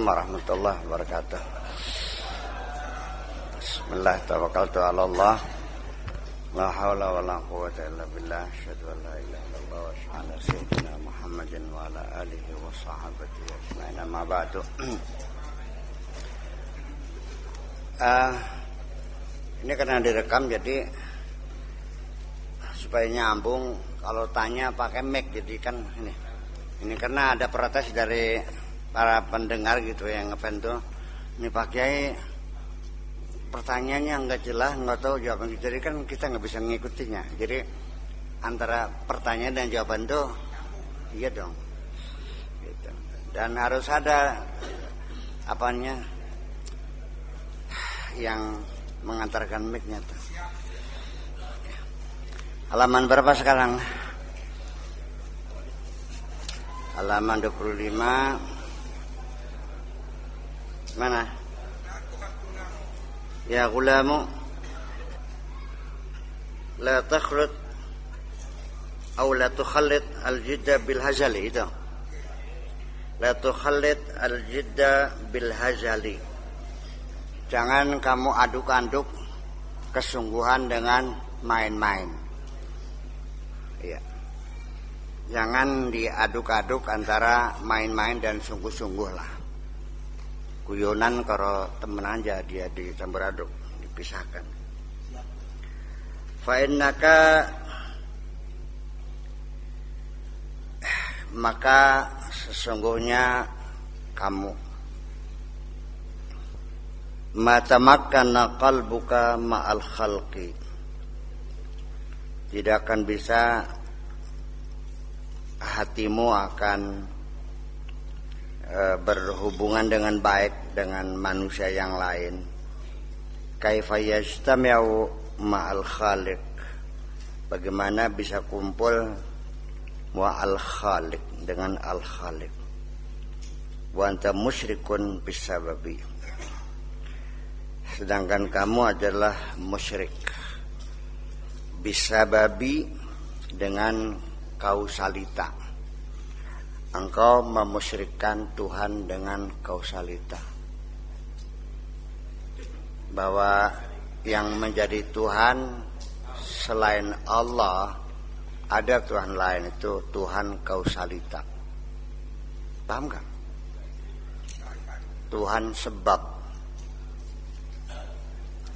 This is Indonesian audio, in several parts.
warahmatullahi wabarakatuh. Bismillah, tawakkaltu ala Allah. La haula wa la quwwata illa billah. Asyhadu an la ilaha illallah wa asyhadu anna sayyidina Muhammadin wa ala alihi wa sahbihi ajma'in. Amma ba'du. Ini karena direkam jadi supaya nyambung. Kalau tanya pakai mic jadi kan ini karena ada protes dari para pendengar gitu yang ngefans tuh. Ini Pak Kiai pertanyaannya nggak jelas, nggak tahu jawaban. Jadi kan kita nggak bisa mengikutinya. Jadi antara pertanyaan dan jawaban tuh iya dong. Gitu. Dan harus ada apanya yang mengantarkan mic-nya tuh. Halaman berapa sekarang? Halaman 25. Mana? Ya gulamu la takhlut atau la tukhallit al-jidda bil hazali itu. La tukhallit al-jidda bil hazali. Jangan kamu aduk-aduk kesungguhan dengan main-main. Ya. Jangan diaduk-aduk antara main-main dan sungguh-sungguh lah. Guyonan kalau temen aja dia dicampur aduk, dipisahkan. Fa innaka, maka sesungguhnya kamu matamakkana qalbuka ma'al khalqi, tidak akan bisa hatimu akan berhubungan dengan baik dengan manusia yang lain. Kaifa yajtami'u ma'al khaliq, bagaimana bisa kumpul ma'al khaliq dengan al khaliq. Wa anta musyrikun bisababi, sedangkan kamu adalah musyrik bisababi, dengan kausalita. Engkau memusyrikkan Tuhan dengan kausalita, bahwa yang menjadi Tuhan selain Allah ada Tuhan lain, itu Tuhan kausalita. Paham kan? Tuhan sebab.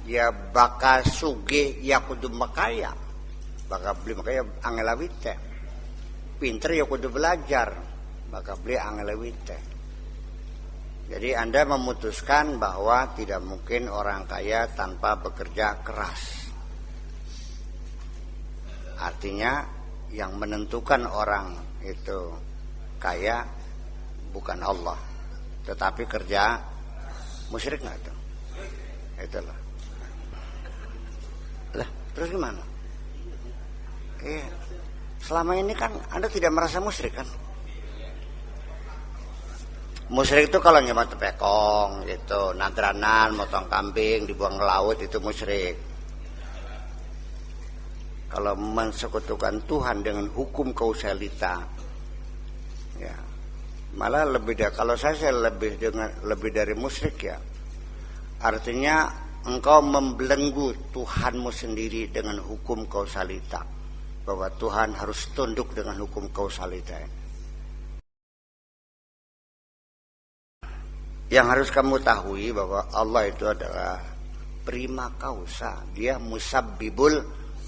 Ya baka suge ya kudu makaya, baka beli makaya angelawite. Pinter ya kudu belajar, maka beli angelawite. Jadi Anda memutuskan bahwa tidak mungkin orang kaya tanpa bekerja keras. Artinya yang menentukan orang itu kaya bukan Allah, tetapi kerja. Musyrik nggak tuh? Itulah. Lah, terus gimana? Iya. Selama ini kan Anda tidak merasa musyrik kan? Musyrik itu kalau nyemat tepekong gitu, nadranan, motong kambing, dibuang ke laut, itu musyrik. Kalau mensekutukan Tuhan dengan hukum kausalita, ya malah lebih dari, kalau saya lebih dari musyrik ya. Artinya engkau membelenggu Tuhanmu sendiri dengan hukum kausalita, bahwa Tuhan harus tunduk dengan hukum kausalita. Yang harus kamu tahui bahwa Allah itu adalah prima causa, dia musabbibul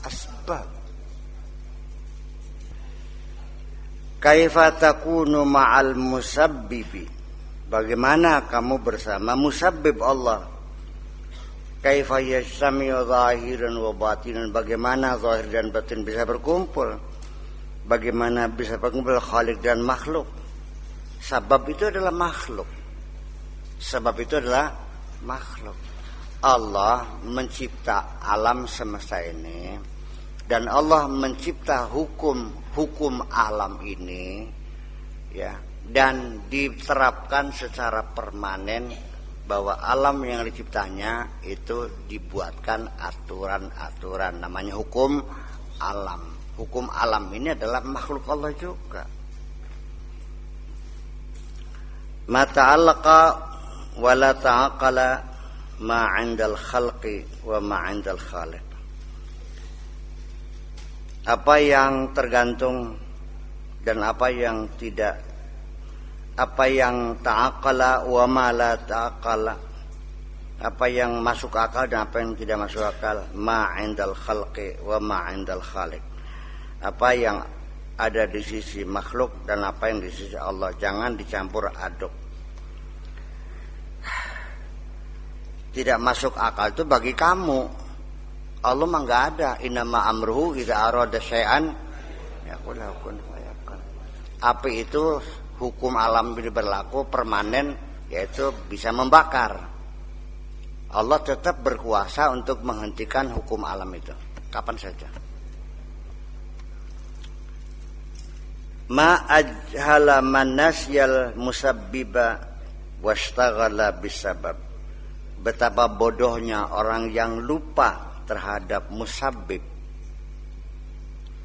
asbab. Kaifa takunu ma'al musabbibi, bagaimana kamu bersama musabbib Allah? Kaifa yajtami'u zahiran wa batinan, bagaimana zahir dan batin bisa berkumpul? Bagaimana bisa berkumpul khaliq dan makhluk? Sebab itu adalah makhluk. Sebab itu adalah makhluk. Allah mencipta alam semesta ini, dan Allah mencipta hukum alam ini, ya, dan diterapkan secara permanen, bahwa alam yang diciptanya itu dibuatkan aturan-aturan, namanya hukum alam. Hukum alam ini adalah makhluk Allah juga. Mata'allaqa wala ta'aqala ma 'indal khalqi wa ma 'indal khaliq. Apa yang tergantung dan apa yang tidak, apa yang ta'aqala wa ma la ta'aqala, apa yang masuk akal dan apa yang tidak masuk akal, ma 'indal khalqi wa ma 'indal khaliq. Apa yang ada di sisi makhluk dan apa yang di sisi Allah, jangan dicampur aduk. Tidak masuk akal itu bagi kamu. Allah mah enggak ada. Innama amruhu idza arada syai'an yaqul lahu kun fayakun. Api itu hukum alam ini berlaku permanen, yaitu bisa membakar. Allah tetap berkuasa untuk menghentikan hukum alam itu kapan saja. Ma ajhala man nasyal musabbiba washtaghala bisabab. Betapa bodohnya orang yang lupa terhadap musabbib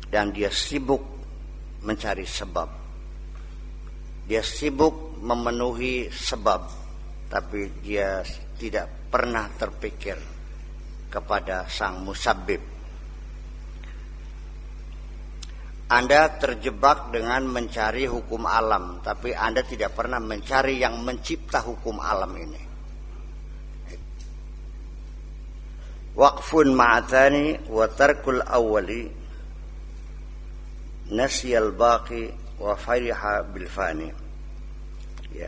dan dia sibuk mencari sebab. Dia sibuk memenuhi sebab, tapi dia tidak pernah terpikir kepada sang musabbib. Anda terjebak dengan mencari hukum alam, tapi Anda tidak pernah mencari yang mencipta hukum alam ini. Waqfun ma'athani wa tarkul awwali nasyal baqi wa fariha bil fani. Ya.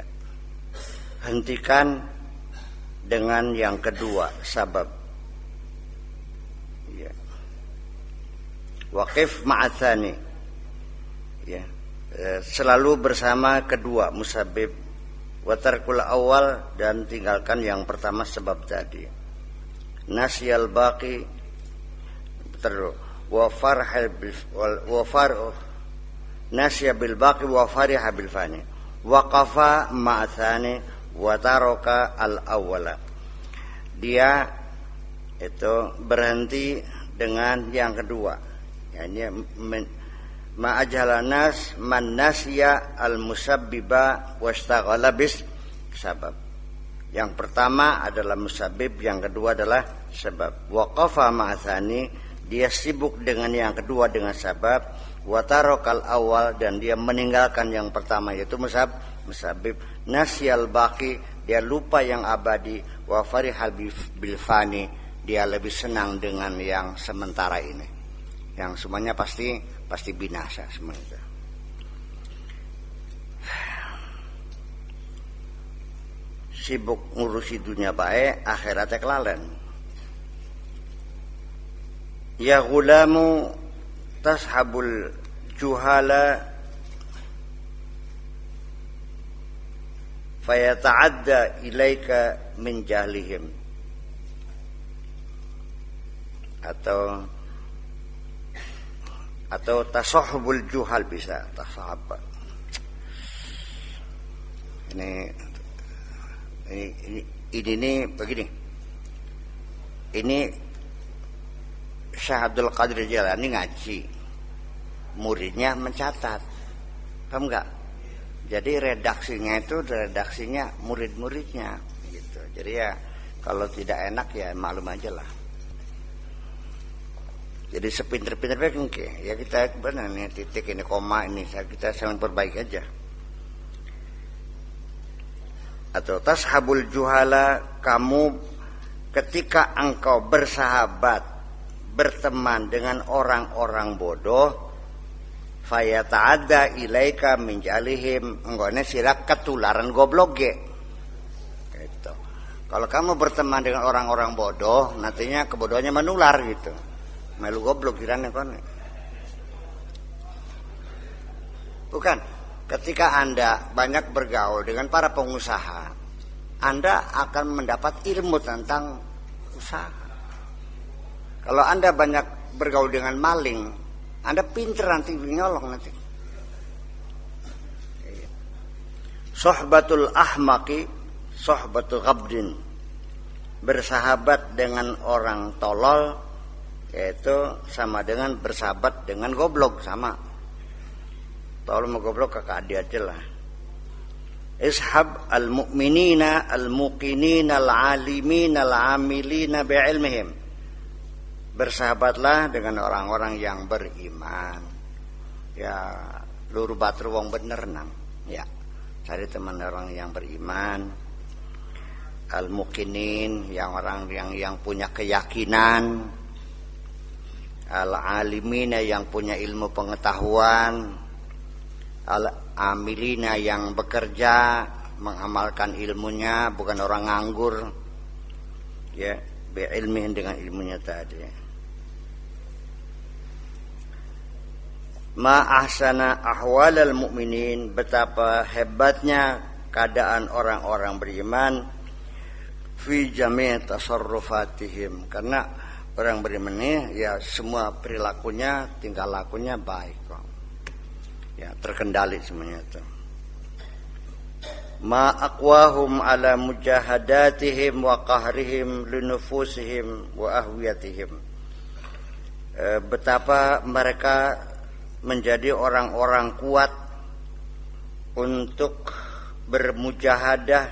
Hentikan dengan yang kedua, sabab. Ya. Waqif ma'athani. Ya. Selalu bersama kedua, musabbib, wa tarkul awwal, dan tinggalkan yang pertama, sebab tadi. Nasyal baqi terus wa farhal bil wa faruh nasya bil baqi wa fariha bil fani waqafa ma'athani wa taraka al awwala. Dia itu berhenti dengan yang kedua, yakni ma'ajhala nas man nasya al musabbiba wastaghala bis sabab. Yang pertama adalah musabbib, yang kedua adalah sebab. Waqafa ma'athani, dia sibuk dengan yang kedua dengan sebab. Wa tarakal awal, dan dia meninggalkan yang pertama yaitu musabbib. Nasyal baqi, dia lupa yang abadi. Wa farihal bil fani, dia lebih senang dengan yang sementara ini, yang semuanya pasti binasa semuanya. Sibuk ngurusi dunia baik, akhiratnya kelalen. Ya gulamu tashabul juhala fayata'adda ilaika min jahlihim. Atau tasahubul juhal, bisa tasahabat. Ini begini. Ini Syekh Abdul Qadir Jailani ngaji, muridnya mencatat, paham nggak? Jadi redaksinya murid-muridnya, gitu. Jadi ya kalau tidak enak ya maklum aja lah. Jadi sepinter-pinternya ya kita benar nih titik ini koma ini kita sangat perbaiki aja. Atau tashabul juhala, kamu ketika engkau bersahabat, berteman dengan orang-orang bodoh, fayata'adda ilaika min jalihim, enggone sira ketularan goblok ge. Gitu. Kalau kamu berteman dengan orang-orang bodoh, nantinya kebodohannya menular gitu. Melu goblok kirane kon. Bukan. Ketika Anda banyak bergaul dengan para pengusaha, Anda akan mendapat ilmu tentang usaha. Kalau Anda banyak bergaul dengan maling, Anda pinter nanti nyolong nanti. Sohbatul ahmaqi sohbatul ghabdin. Bersahabat dengan orang tolol yaitu sama dengan bersahabat dengan goblok, sama. Tolong mau goblok kakak dia aja lah. ishab al-mu'minina al-muqinina al-alimina al-amilina bi'ilmihim. Bersahabatlah dengan orang-orang yang beriman. Ya, luru batur wong bener nang. Ya, cari teman orang yang beriman. Al-muqinin, yang orang yang punya keyakinan. Al-alimina, yang punya ilmu pengetahuan. Al-amilina, yang bekerja mengamalkan ilmunya, bukan orang nganggur. Ya, bi'ilmihin, dengan ilmunya tadi. Ma ahsana ahwalal mu'minin, betapa hebatnya keadaan orang-orang beriman fi jami' tasarrufatihim, karena orang beriman ini ya semua perilakunya, tingkah lakunya baik kok. Ya, terkendali semuanya itu. Ma aqwahum ala mujahadatihim wa qahrihim linufusihim wa ahwiyatihim. Betapa mereka menjadi orang-orang kuat untuk bermujahadah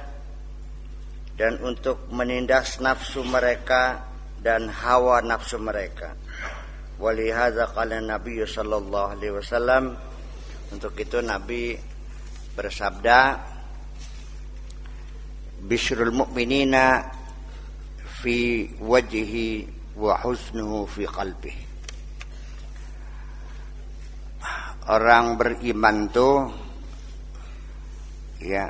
dan untuk menindas nafsu mereka dan hawa nafsu mereka. Walihadza qala Nabi sallallahu alaihi wasallam, untuk itu Nabi bersabda, bisyrul mu'minina fi wajhi wa husnuhu fi qalbihi. Orang beriman tuh ya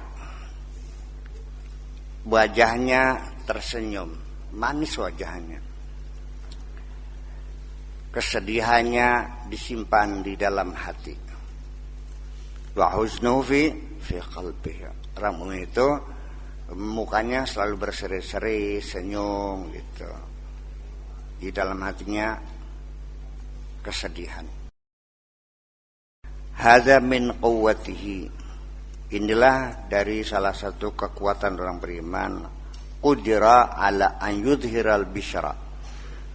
wajahnya tersenyum, manis wajahnya. Kesedihannya disimpan di dalam hati. Wa huznuhu fi qalbihi. Orang mukmin itu mukanya selalu berseri-seri, senyum gitu. Di dalam hatinya kesedihan. Hadza min quwwatihi. Inilah dari salah satu kekuatan orang beriman. Qudira ala an yudhiral bisyara.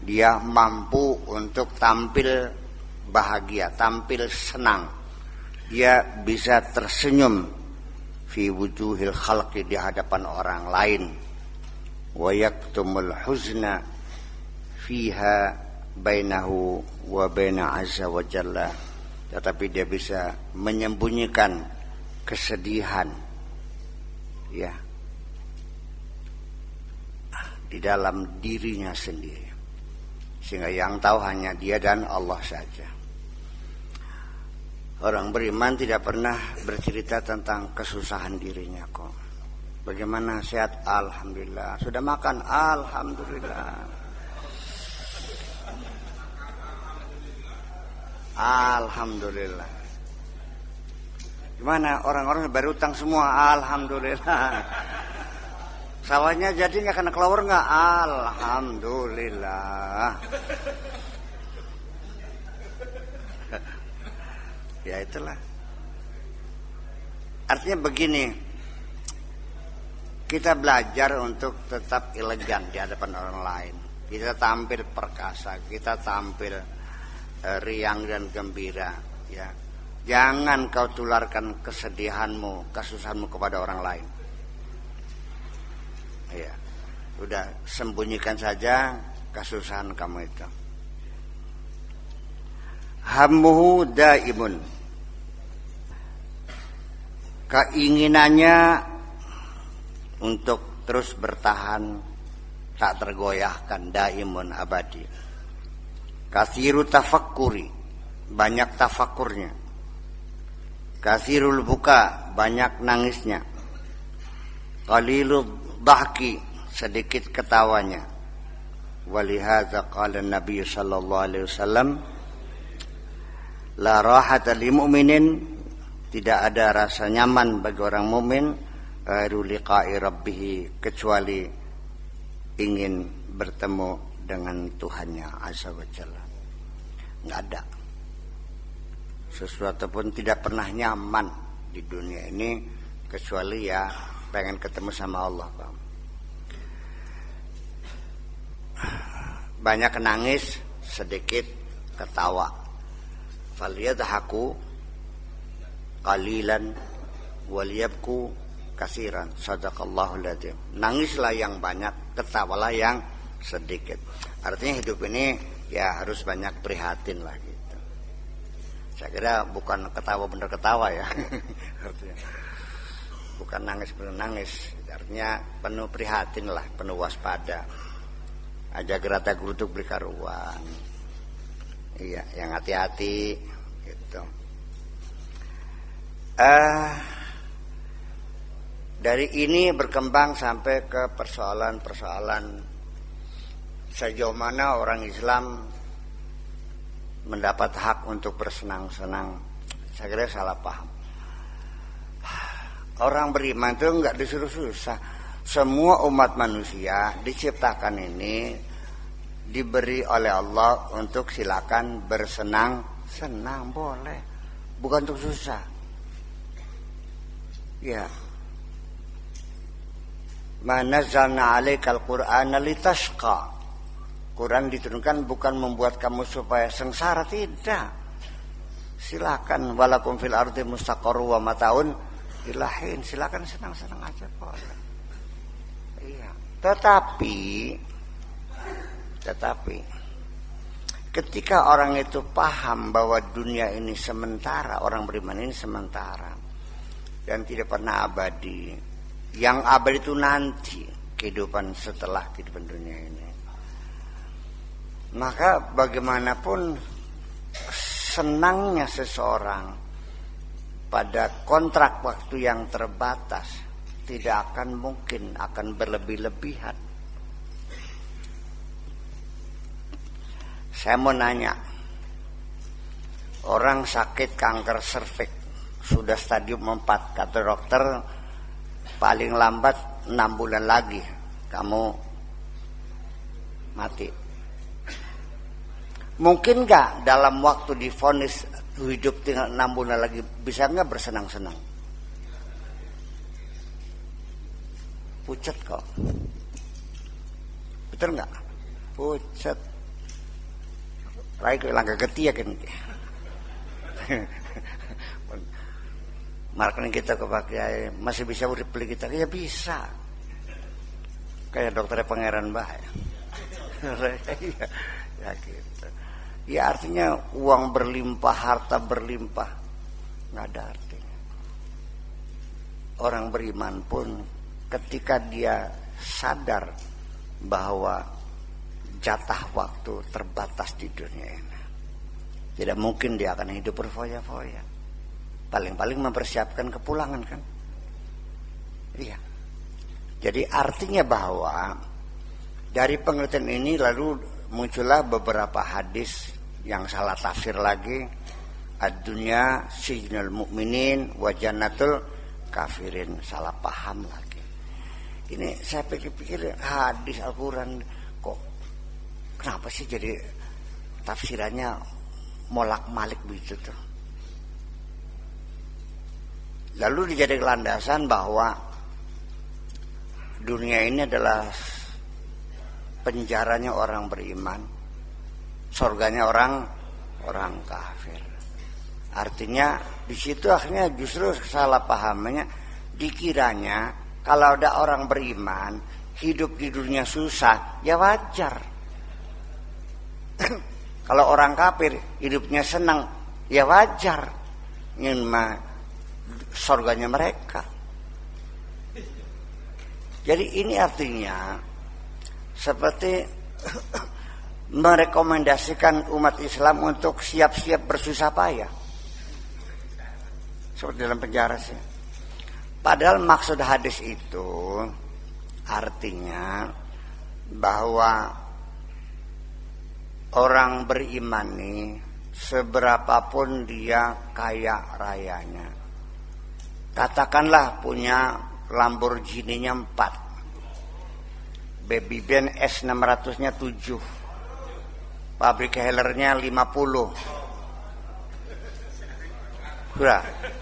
Dia mampu untuk tampil bahagia, tampil senang. Dia bisa tersenyum fi wujuhil khalqi, di hadapan orang lain. Wa yaktumul huzna fiha bainahu wa baina azza wa jalla. Tetapi dia bisa menyembunyikan kesedihan ya di dalam dirinya sendiri, sehingga yang tahu hanya dia dan Allah saja. Orang beriman tidak pernah bercerita tentang kesusahan dirinya kok. Bagaimana, sehat? Alhamdulillah. Sudah makan? Alhamdulillah. Alhamdulillah. Gimana orang-orang berutang semua? Alhamdulillah. Sawahnya jadi nggak kena kelawar nggak? Alhamdulillah. Ya itulah. Artinya begini, kita belajar untuk tetap elegan di hadapan orang lain. Kita tampil perkasa, kita tampil riang dan gembira, ya. Jangan kau tularkan kesedihanmu, kesusahanmu kepada orang lain. Ya, udah sembunyikan saja kesusahan kamu itu. Hammuhu daimun. Keinginannya untuk terus bertahan, tak tergoyahkan, daimun, abadi. Kathiru tafakkuri, banyak tafakkurnya. Kathirul buka, banyak nangisnya. Qalilul dhahki, sedikit ketawanya. Walihadza qala Nabi sallallahu alaihi wasallam, la rahata lil mu'minin, tidak ada rasa nyaman bagi orang mukmin ghairu liqa'i rabbih, kecuali ingin bertemu dengan Tuhannya azza wa jalla. Nggak ada sesuatu pun tidak pernah nyaman di dunia ini kecuali ya pengen ketemu sama Allah, Bang. Banyak nangis, sedikit ketawa. Falyadhaku qalilan waliyabku katsiran. Shadaqallahul adzim. Nangislah yang banyak, ketawalah yang sedikit. Artinya hidup ini ya harus banyak prihatin lah gitu. Saya kira bukan ketawa bener ketawa ya. Artinya bukan nangis bener nangis. Artinya penuh prihatin lah, penuh waspada. Aja gerata gerutuk beli karuan. Iya, yang hati-hati gitu. Dari ini berkembang sampai ke persoalan-persoalan sejauh mana orang Islam mendapat hak untuk bersenang-senang. Saya kira salah paham. Orang beriman itu enggak disuruh susah. Semua umat manusia diciptakan ini diberi oleh Allah untuk silakan bersenang-senang, boleh, bukan untuk susah. Ya. Ma nazzalna 'alaikal Qur'ana litashqa. Quran diturunkan bukan membuat kamu supaya sengsara, tidak. Silakan walakum fil ardi mustaqarru wa mataun ilahin, silakan senang-senang aja boleh. Iya. Tetapi ketika orang itu paham bahwa dunia ini sementara, orang beriman ini sementara dan tidak pernah abadi. Yang abadi itu nanti, kehidupan setelah kehidupan dunia ini. Maka bagaimanapun senangnya seseorang pada kontrak waktu yang terbatas tidak akan mungkin akan berlebih-lebihan. Saya mau nanya, orang sakit kanker serviks sudah stadium 4, kata dokter paling lambat 6 bulan lagi kamu mati. Mungkin gak dalam waktu divonis hidup tinggal 6 bulan lagi, bisa gak bersenang-senang? Pucat kok. Betul gak? Pucat. Rai ke langkah geti ya kan. Marketing kita kepakai masih bisa urip beli kita, ya bisa. Kayak dokternya Pangeran Bah. Ya gitu. Ya artinya uang berlimpah, harta berlimpah, nggak ada artinya. Orang beriman pun ketika dia sadar bahwa jatah waktu terbatas di dunia ini, tidak mungkin dia akan hidup berfoya-foya. Paling-paling mempersiapkan kepulangan kan. Iya. Jadi artinya bahwa dari pengertian ini lalu muncullah beberapa hadis yang salah tafsir lagi. Ad-dunya sijnul mu'minin wa jannatul kafirin. Salah paham lagi. Ini saya pikir-pikir hadis Al-Quran kok kenapa sih jadi tafsirannya molak-malik begitu tuh. Lalu dijadikan landasan bahwa dunia ini adalah penjaranya orang beriman, surganya orang kafir. Artinya di situ akhirnya justru salah pahamannya, dikiranya kalau ada orang beriman hidup di dunia susah, ya wajar. Kalau orang kafir hidupnya senang, ya wajar. Ingin surganya mereka. Jadi ini artinya seperti merekomendasikan umat Islam untuk siap-siap bersusah payah. Seperti dalam penjara sih. Padahal maksud hadis itu artinya bahwa orang beriman nih seberapapun dia kaya rayanya, katakanlah punya Lamborghini-nya 4, Baby Ben S600-nya 7, pabrik Hellernya 50.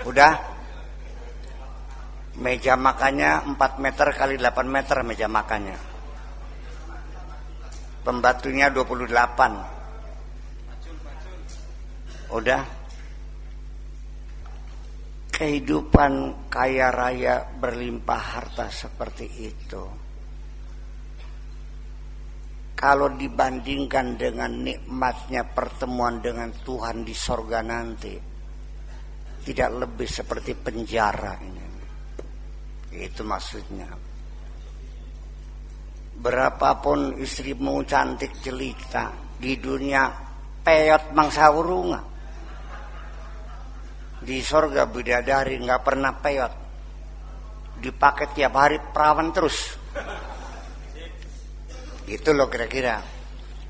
Udah. Meja makannya 4 meter kali 8 meter meja makannya. Pembatunya 28. Udah. kehidupan kaya raya berlimpah harta seperti itu, kalau dibandingkan dengan nikmatnya pertemuan dengan Tuhan di sorga nanti, tidak lebih seperti penjara ini. Itu maksudnya. Berapapun istrimu cantik jelita, di dunia peyot mangsa urunga. Di sorga bidadari nggak pernah peyot, dipakai tiap hari perawan terus. Itu loh kira-kira.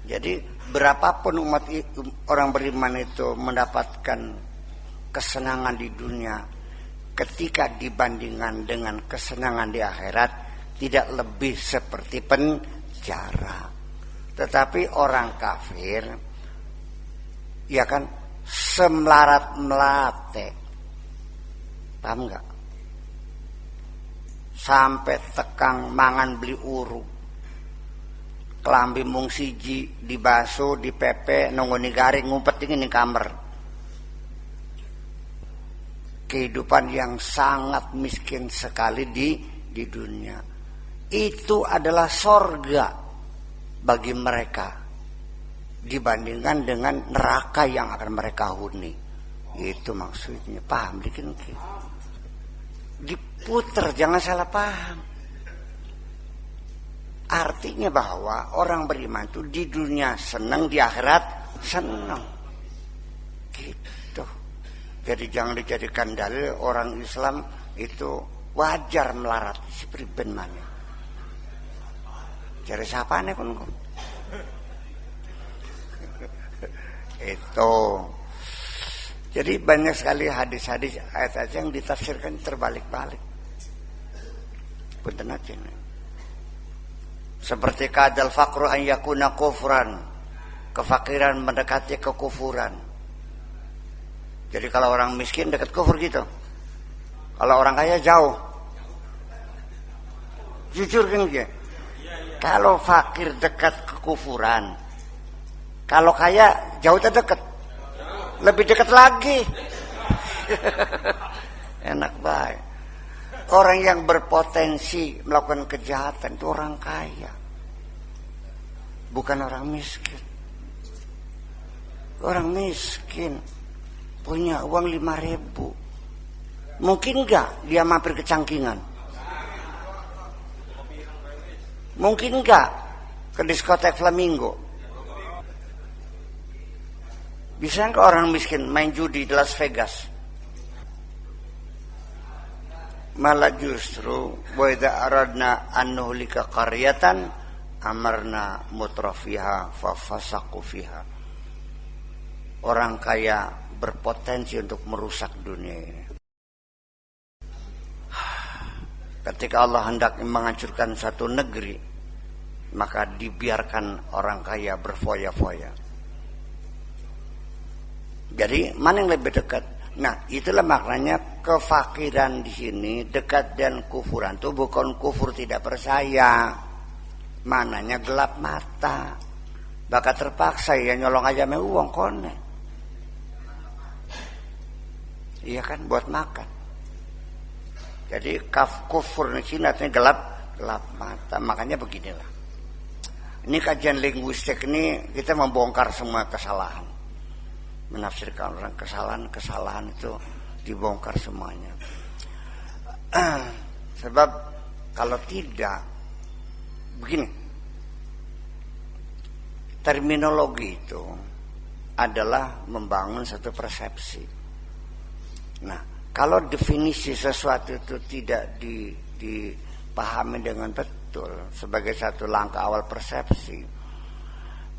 Jadi berapapun orang beriman itu mendapatkan kesenangan di dunia, ketika dibandingkan dengan kesenangan di akhirat, tidak lebih seperti penjara. Tetapi orang kafir, ya kan, semelarat melate, paham nggak? Sampai tekang mangan beli uruk, kelambi mung siji dibaso dipepe nongoni garing ngumpet ini kamar. Kehidupan yang sangat miskin sekali di dunia. Itu adalah sorga bagi mereka dibandingkan dengan neraka yang akan mereka huni. Itu maksudnya, paham dikit? Diputer, jangan salah paham. Artinya bahwa orang beriman itu di dunia senang, di akhirat senang. Gitu. Jadi jangan dijadikan dalil orang Islam itu wajar melarat seperti ben mana. Cari siapa nih kan? Itu. Jadi banyak sekali hadis-hadis ayat-ayat yang ditafsirkan terbalik-balik. Punten aja nih. Seperti kadal faqru an yakuna kufran. Kefakiran mendekati kekufuran. Jadi kalau orang miskin dekat kufur gitu. Kalau orang kaya jauh. Jujur kan gitu. Kalau fakir dekat kekufuran. Kalau kaya jauh terdekat. Lebih dekat lagi. Enak baik. Orang yang berpotensi melakukan kejahatan itu orang kaya. Bukan orang miskin. Orang miskin punya uang 5.000. Mungkin enggak dia mampir ke cangkingan? Mungkin enggak ke diskotek Flamingo? Bisa enggak orang miskin main judi di Las Vegas? Malah justru wa idza aradna an nuhlika qaryatan amarna mutrafiha fa fasaqu fiha. Orang kaya berpotensi untuk merusak dunia ini. Ketika Allah hendak menghancurkan satu negeri, maka dibiarkan orang kaya berfoya-foya. Jadi mana yang lebih dekat? Nah, itulah maknanya kefakiran di sini dekat dan kufuran itu bukan kufur tidak percaya, mananya gelap mata, bakal terpaksa ya nyolong aja me uang kone, iya kan buat makan. Jadi kufur di sini artinya gelap mata, makanya beginilah. Ini kajian linguistik ini kita membongkar semua kesalahan. Menafsirkan orang kesalahan itu dibongkar semuanya. Sebab kalau tidak begini, terminologi itu adalah membangun satu persepsi. Nah, kalau definisi sesuatu itu tidak dipahami dengan betul sebagai satu langkah awal persepsi,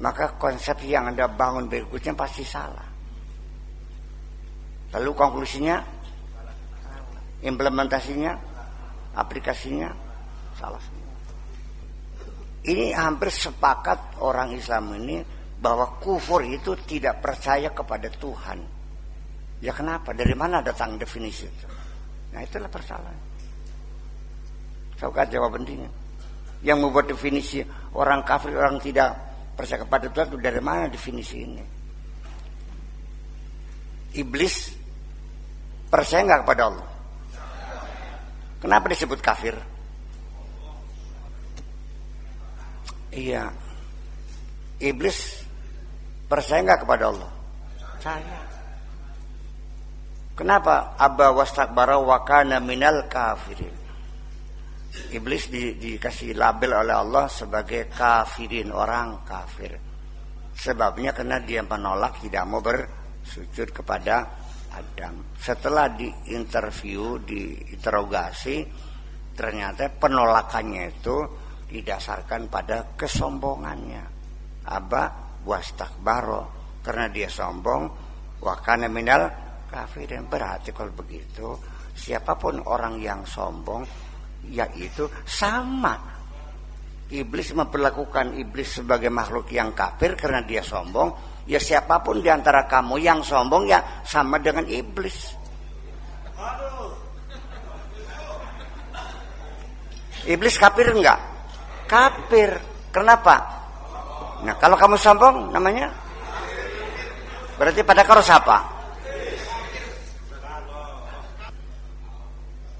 maka konsep yang Anda bangun berikutnya pasti salah. Lalu konklusinya, implementasinya, aplikasinya salah semua. Ini hampir sepakat orang Islam ini bahwa kufur itu tidak percaya kepada Tuhan. Ya kenapa? Dari mana datang definisi itu? Nah itulah persoalan. Saya jawab pentingnya. Yang membuat definisi orang kafir, orang tidak percaya kepada Tuhan itu dari mana definisi ini? Iblis Percaya nggak kepada Allah? Kenapa disebut kafir? Iya. Iblis percaya nggak kepada Allah? Percaya. Kenapa? Aba wastakbara wa kana minal kafirin. Iblis dikasih label oleh Allah sebagai kafirin, orang kafir. Sebabnya karena dia menolak, tidak mau bersujud kepada Adam. Setelah diinterview, diinterogasi, ternyata penolakannya itu didasarkan pada kesombongannya. Aba wastakbara, karena dia sombong, wa kana minal kafirin. Berarti kalau begitu, siapapun orang yang sombong, yaitu sama. Iblis memperlakukan iblis sebagai makhluk yang kafir karena dia sombong. Ya siapapun di antara kamu yang sombong ya sama dengan iblis. Iblis kafir enggak? Kafir. Kenapa? Nah kalau kamu sombong namanya berarti pada karo siapa?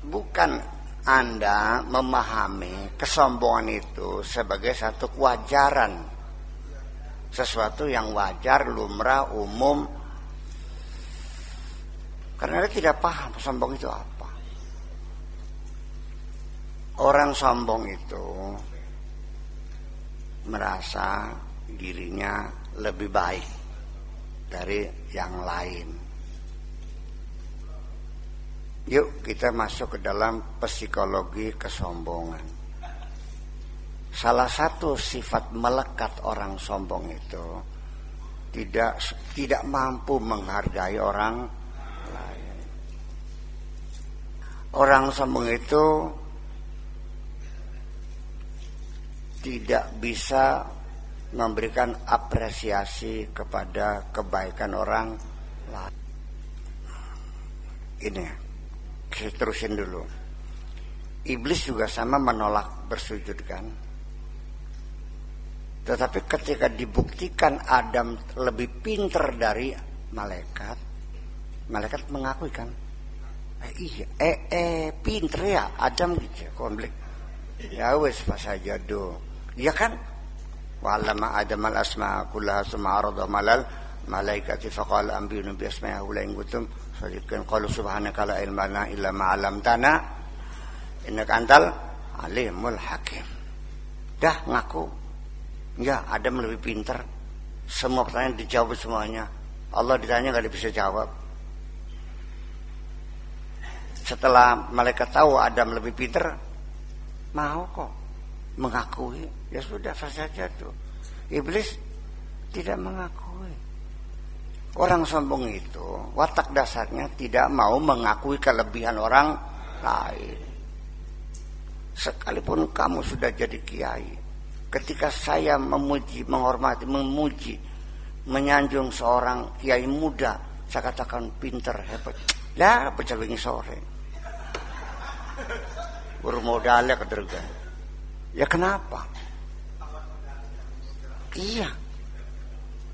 Bukan Anda memahami kesombongan itu sebagai satu kewajaran, sesuatu yang wajar, lumrah, umum. Karena Anda tidak paham sombong itu apa. Orang sombong itu merasa dirinya lebih baik dari yang lain. Yuk kita masuk ke dalam psikologi kesombongan. Salah satu sifat melekat orang sombong itu tidak mampu menghargai orang lain. Orang sombong itu tidak bisa memberikan apresiasi kepada kebaikan orang lain. Ini saya terusin dulu. Iblis juga sama menolak bersujud kan. Tetapi ketika dibuktikan Adam lebih pintar dari malaikat, malaikat mengakui kan. Pintar ya Adam gitu konflik. Ya wes pas aja do. Ya kan? Wa 'allama Adam al-asma'a kullaha tsumma 'arada 'alal malaikati faqala anbi'uni bi asma'i haula'i in kuntum sadiqin qalu subhanaka la ilma lana illa ma 'allamtana innaka antal alimul hakim. Dah ngaku. Ya, Adam lebih pintar. Semua pertanyaan dijawab semuanya. Allah ditanya enggak bisa jawab. Setelah malaikat tahu Adam lebih pintar, mau kok mengakui. Ya sudah saja tuh. Iblis tidak mengakui. Orang sombong itu watak dasarnya tidak mau mengakui kelebihan orang lain. Sekalipun kamu sudah jadi kiai, ketika saya memuji, menghormati, memuji, menyanjung seorang kiai muda, saya katakan pinter, hebat. Lah pecalingi sore. Bermodalnya kedergan. Ya kenapa? Iya.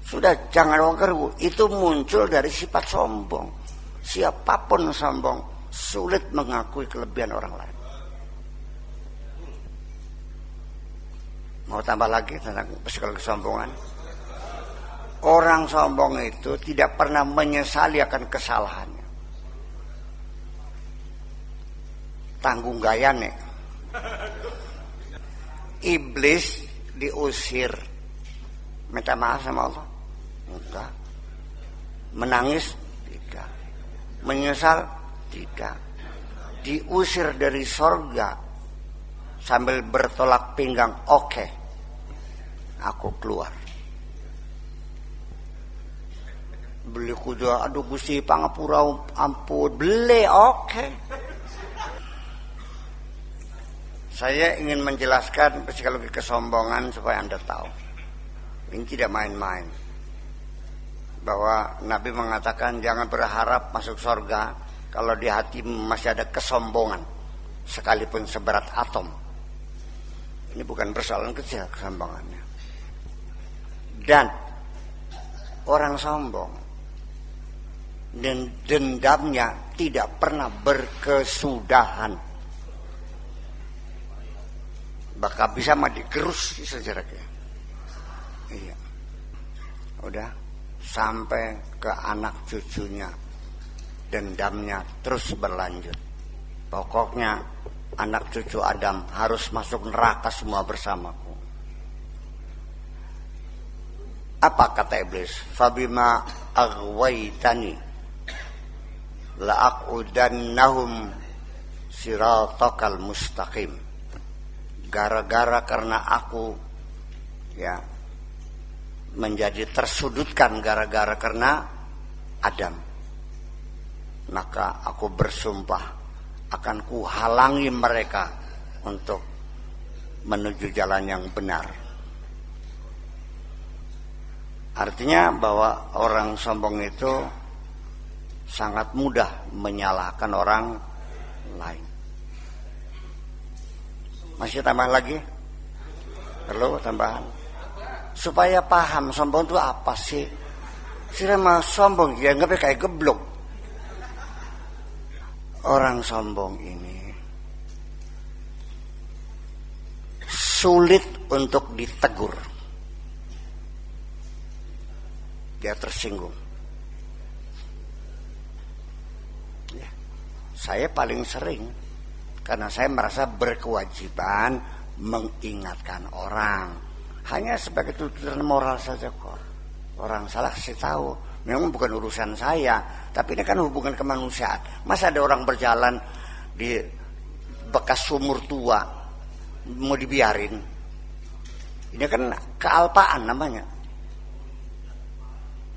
Sudah jangan wongkerwu. Itu muncul dari sifat sombong. Siapapun sombong sulit mengakui kelebihan orang lain. Mau tambah lagi tentang psikologi kesombongan? Orang sombong itu tidak pernah menyesali akan kesalahannya. Tanggung gayane. Iblis diusir, minta maaf sama Allah? Enggak. Menangis? Tidak. Menyesal? Tidak. Diusir dari sorga sambil bertolak pinggang. Oke, aku keluar. Beli kuda, aduh Gusti pangapura ampun, beli oke. Saya ingin menjelaskan psikologi kesombongan supaya Anda tahu. Ini tidak main-main. Bahwa Nabi mengatakan jangan berharap masuk surga kalau di hati masih ada kesombongan, sekalipun seberat atom. Ini bukan persoalan kecil kesombongannya. Dan orang sombong dan dendamnya tidak pernah berkesudahan. Bakal bisa mati gerus sejarahnya. Iya. Udah sampai ke anak cucunya, dendamnya terus berlanjut. Pokoknya anak cucu Adam harus masuk neraka semua bersamaku. Apa kata iblis? Fabima aghwaytani la'aqudannahum siratakal mustaqim. Gara-gara karena aku ya menjadi tersudutkan gara-gara karena Adam, maka aku bersumpah akan kuhalangi mereka untuk menuju jalan yang benar. Artinya bahwa orang sombong itu sangat mudah menyalahkan orang lain. Masih tambah lagi? Perlu tambahan? Supaya paham sombong itu apa sih? Sirama sombong ya nggak kayak geblok. Orang sombong ini sulit untuk ditegur. Dia tersinggung. Ya, saya paling sering karena saya merasa berkewajiban mengingatkan orang. Hanya sebagai tuntutan moral saja kok. Orang salah saya tahu, memang bukan urusan saya, tapi ini kan hubungan kemanusiaan. Masa ada orang berjalan di bekas sumur tua mau dibiarin? Ini kan kealpaan namanya.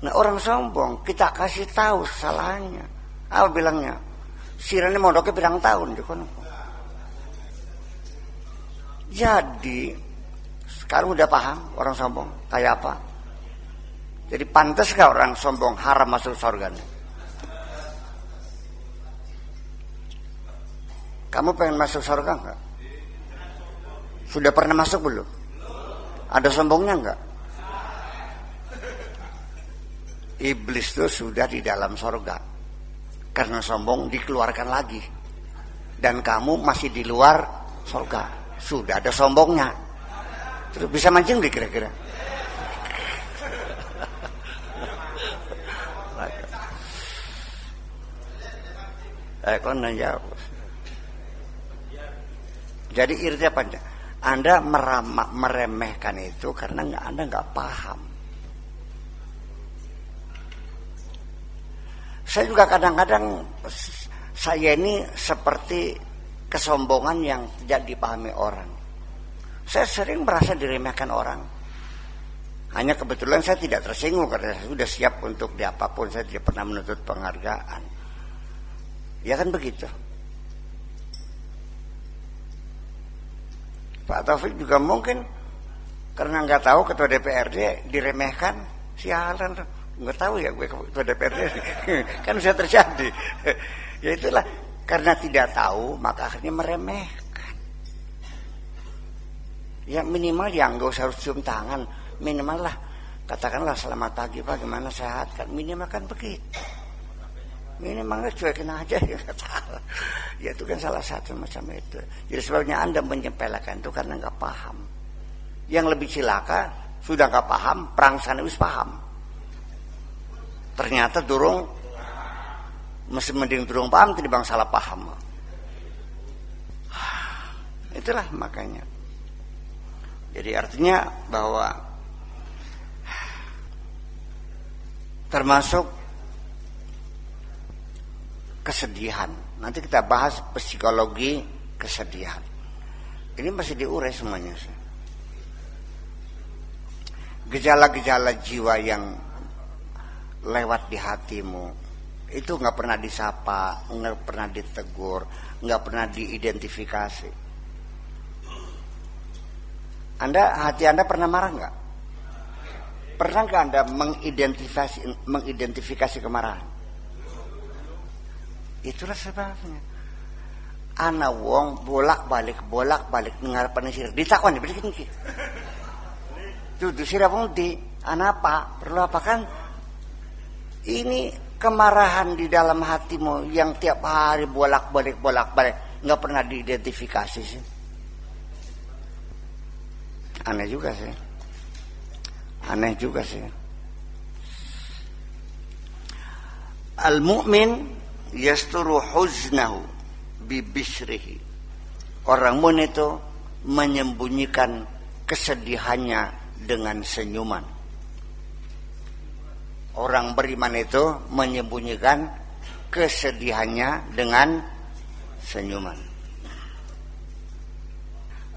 Nah orang sombong kita kasih tahu salahnya. Apa bilangnya? Sirane mondoknya pirang tahun Jadi sekarang udah paham orang sombong kayak apa? Jadi pantas gak orang sombong haram masuk surga? Kamu pengen masuk surga enggak? Sudah pernah masuk belum? Ada sombongnya enggak? Iblis itu sudah di dalam surga. Karena sombong dikeluarkan lagi. Dan kamu masih di luar surga. Sudah ada sombongnya. Terus bisa mancing deh kira-kira. Jadi irti apa? Anda meremehkan itu karena Anda nggak paham. Saya juga kadang-kadang saya ini seperti kesombongan yang tidak dipahami orang. Saya sering merasa diremehkan orang. Hanya kebetulan saya tidak tersinggung karena saya sudah siap untuk di apapun. Saya tidak pernah menuntut penghargaan. Ya kan begitu. Pak Taufik juga mungkin karena nggak tahu ketua DPRD diremehkan, sialan nggak tahu ya gue ketua DPRD kan bisa terjadi. Ya itulah karena tidak tahu maka akhirnya meremehkan. Ya minimal ya nggak usah harus cium tangan, minimal lah katakanlah selamat pagi Pak, gimana sehat kan, minimal kan begitu. Minimal cuekin aja ya kata. Ya itu kan salah satu macam itu. Jadi sebabnya Anda menyepelekan itu karena nggak paham. Yang lebih cilaka sudah nggak paham, perang sana wis paham. Ternyata durung mesti mending durung paham tidak bang salah paham. Itulah makanya. Jadi artinya bahwa termasuk kesedihan. Nanti kita bahas psikologi kesedihan. Ini masih diurai semuanya. Gejala-gejala jiwa yang lewat di hatimu itu nggak pernah disapa, nggak pernah ditegur, nggak pernah diidentifikasi. Hati Anda pernah marah nggak? Pernah nggak Anda mengidentifikasi kemarahan? Itulah sebabnya. Ana wong bolak-balik dengar penisir. Ditakon begini. Tuh sira wong di ana apa? Perlu apa kan? Ini kemarahan di dalam hatimu yang tiap hari bolak-balik nggak pernah diidentifikasi sih? Aneh juga sih. Al-mu'min yasturu huznahu bibishrihi. Orang mukmin itu menyembunyikan kesedihannya dengan senyuman. Orang beriman itu menyembunyikan kesedihannya dengan senyuman.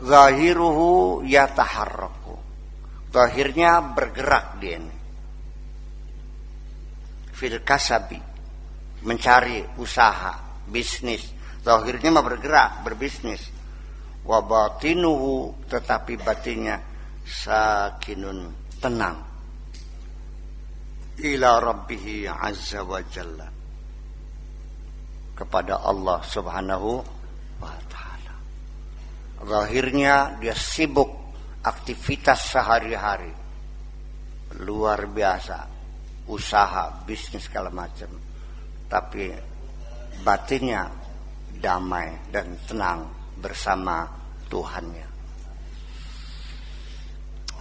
Zahiruhu yataharraku. Zahirnya bergerak dia ini. Fil kasabi, mencari usaha, bisnis. Zahirnya mah bergerak, berbisnis. Wa batinuhu, tetapi batinnya sakinun, tenang. Ila rabbihi azza wa jalla, kepada Allah subhanahu wa ta'ala. Zahirnya dia sibuk aktivitas sehari-hari, luar biasa, usaha, bisnis segala macam, tapi batinnya damai dan tenang bersama Tuhannya.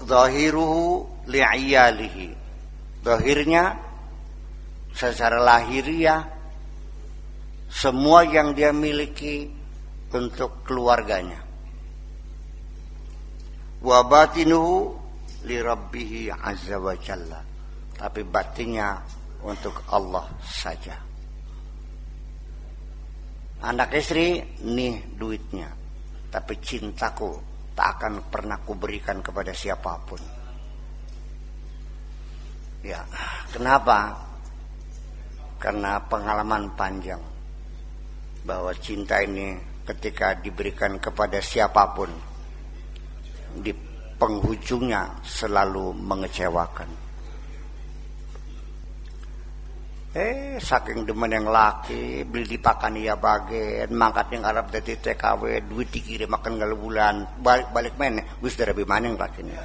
Zahiruhu li'iyalihi, zahirnya secara lahiriah semua yang dia miliki untuk keluarganya. Wa batinuhu li rabbihi azza wa jalla, tapi batinnya untuk Allah saja. Anak istri nih duitnya, tapi cintaku tak akan pernah kuberikan kepada siapapun. Ya, kenapa? Karena pengalaman panjang bahwa cinta ini ketika diberikan kepada siapapun, di penghujungnya selalu mengecewakan. Saking demen yang laki, beli dipakan iya bagian, mangkat yang Arab dari TKW, duit dikirim makan galau bulan, balik mana, wis dari mana yang lakinya.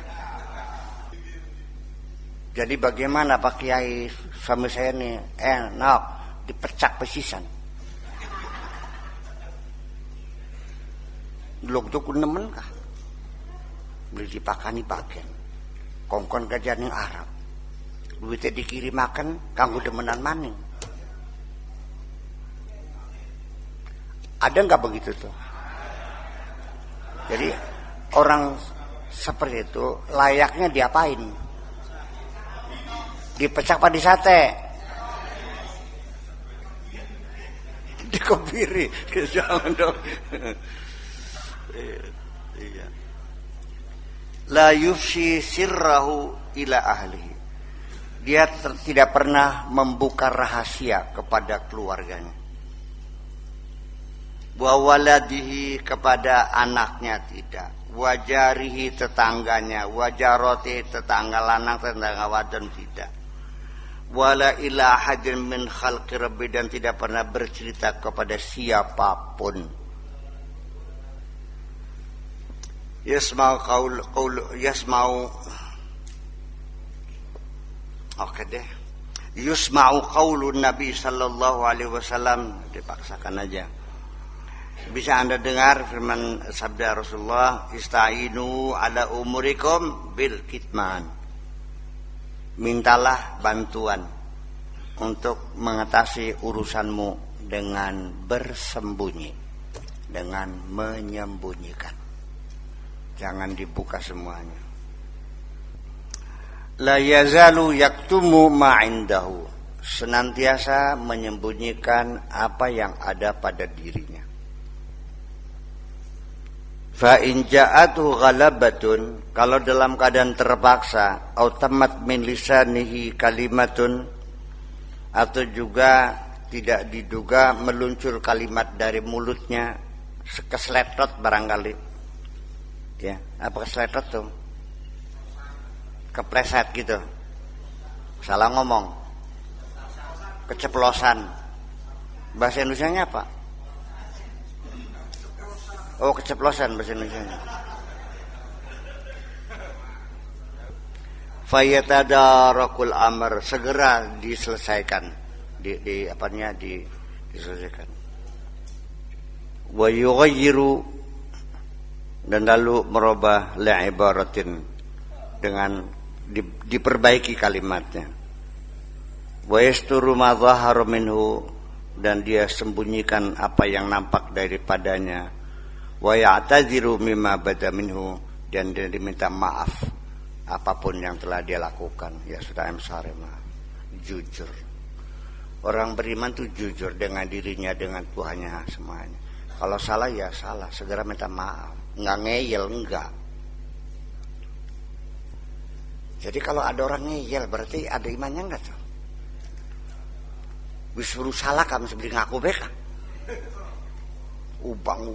Jadi bagaimana Pak Kiai, suami saya nih enak dipecak pesisan. Blok tuh nemen kah? Beli dipakani bagian, kongkon kajian yang Arab, duitnya dikirim makan, kanggo demenan maning. Ada nggak begitu tuh? Jadi orang seperti itu layaknya diapain? Dipecak apa di sate? Dikebiri, jangan dong. Iya. La yufshi sirrahu ila ahlihi. Dia tidak pernah membuka rahasia kepada keluarganya. Wa waladihi, kepada anaknya tidak. Wajarihi, tetangganya. Wajaroti, tetangga lanang, tetangga wadon tidak. Wala ila ahadin min khalqi rabbi, dan tidak pernah bercerita kepada siapapun. Yasma'u oke deh. Yusma'u qaulun Nabi sallallahu alaihi wasallam, dipaksakan aja. Bisa Anda dengar firman sabda Rasulullah, ista'inu ala umurikum bil kitman. Mintalah bantuan untuk mengatasi urusanmu dengan bersembunyi, dengan menyembunyikan. Jangan dibuka semuanya. La yazalu yaktumu ma indahu, senantiasa menyembunyikan apa yang ada pada dirinya. Fa in ja'atu ghalabatun, kalau dalam keadaan terpaksa, au tamat min lisanihi kalimatun, atau juga tidak diduga meluncur kalimat dari mulutnya, keseletot barangkali. Ya, apa keseletot tuh? Kepleset gitu. Salah ngomong. Keceplosan. Bahasa Indonesianya apa? Oh, keceplosan bahasa Indonesianya. Fayatadarakul amr, segera diselesaikan, diselesaikan. Wa yughayyiru, dan lalu merubah li'ibaratin, dengan diperbaiki kalimatnya. Wa yasturu ma dhahara minhu, dan dia sembunyikan apa yang nampak daripadanya. Wa ya'tadziru mimma bada minhu, dan dia diminta maaf apapun yang telah dia lakukan. Ya sudah, sorry, maaf. Jujur. Orang beriman tuh jujur dengan dirinya, dengan Tuhannya semuanya. Kalau salah ya salah, segera minta maaf. Nggak ngeyel, enggak. Jadi kalau ada orang ngeyel berarti ada imannya enggak tuh? Disuruh salah kamu sebeli ngaku beka. Ubang,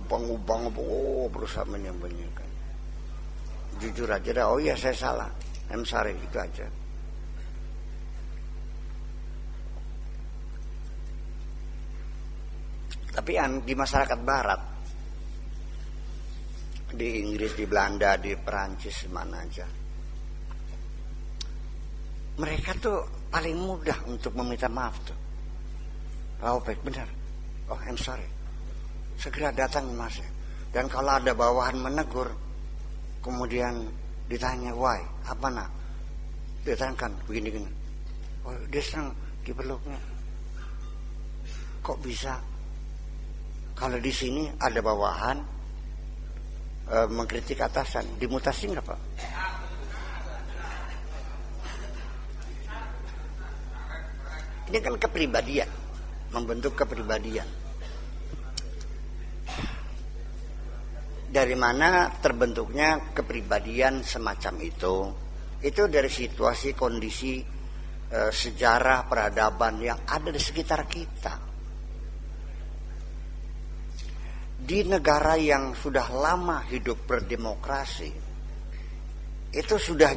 berusaha menyembunyikan. Jujur aja dah, oh iya saya salah, sorry, gitu aja. Tapi di masyarakat barat, di Inggris, di Belanda, di Perancis, mana aja, mereka tuh paling mudah untuk meminta maaf tuh. Oh baik, benar, oh sorry, segera datang mas. Dan kalau ada bawahan menegur, kemudian ditanya why, apa nak, diterangkan begini-gini. Oh dia senang dipeluknya. Kok bisa? Kalau di sini ada bawahan mengkritik atasan, dimutasi nggak Pak? Ini kan kepribadian, membentuk kepribadian. Dari mana terbentuknya kepribadian semacam itu? Itu dari situasi, kondisi, sejarah, peradaban yang ada di sekitar kita. Di negara yang sudah lama hidup berdemokrasi, itu sudah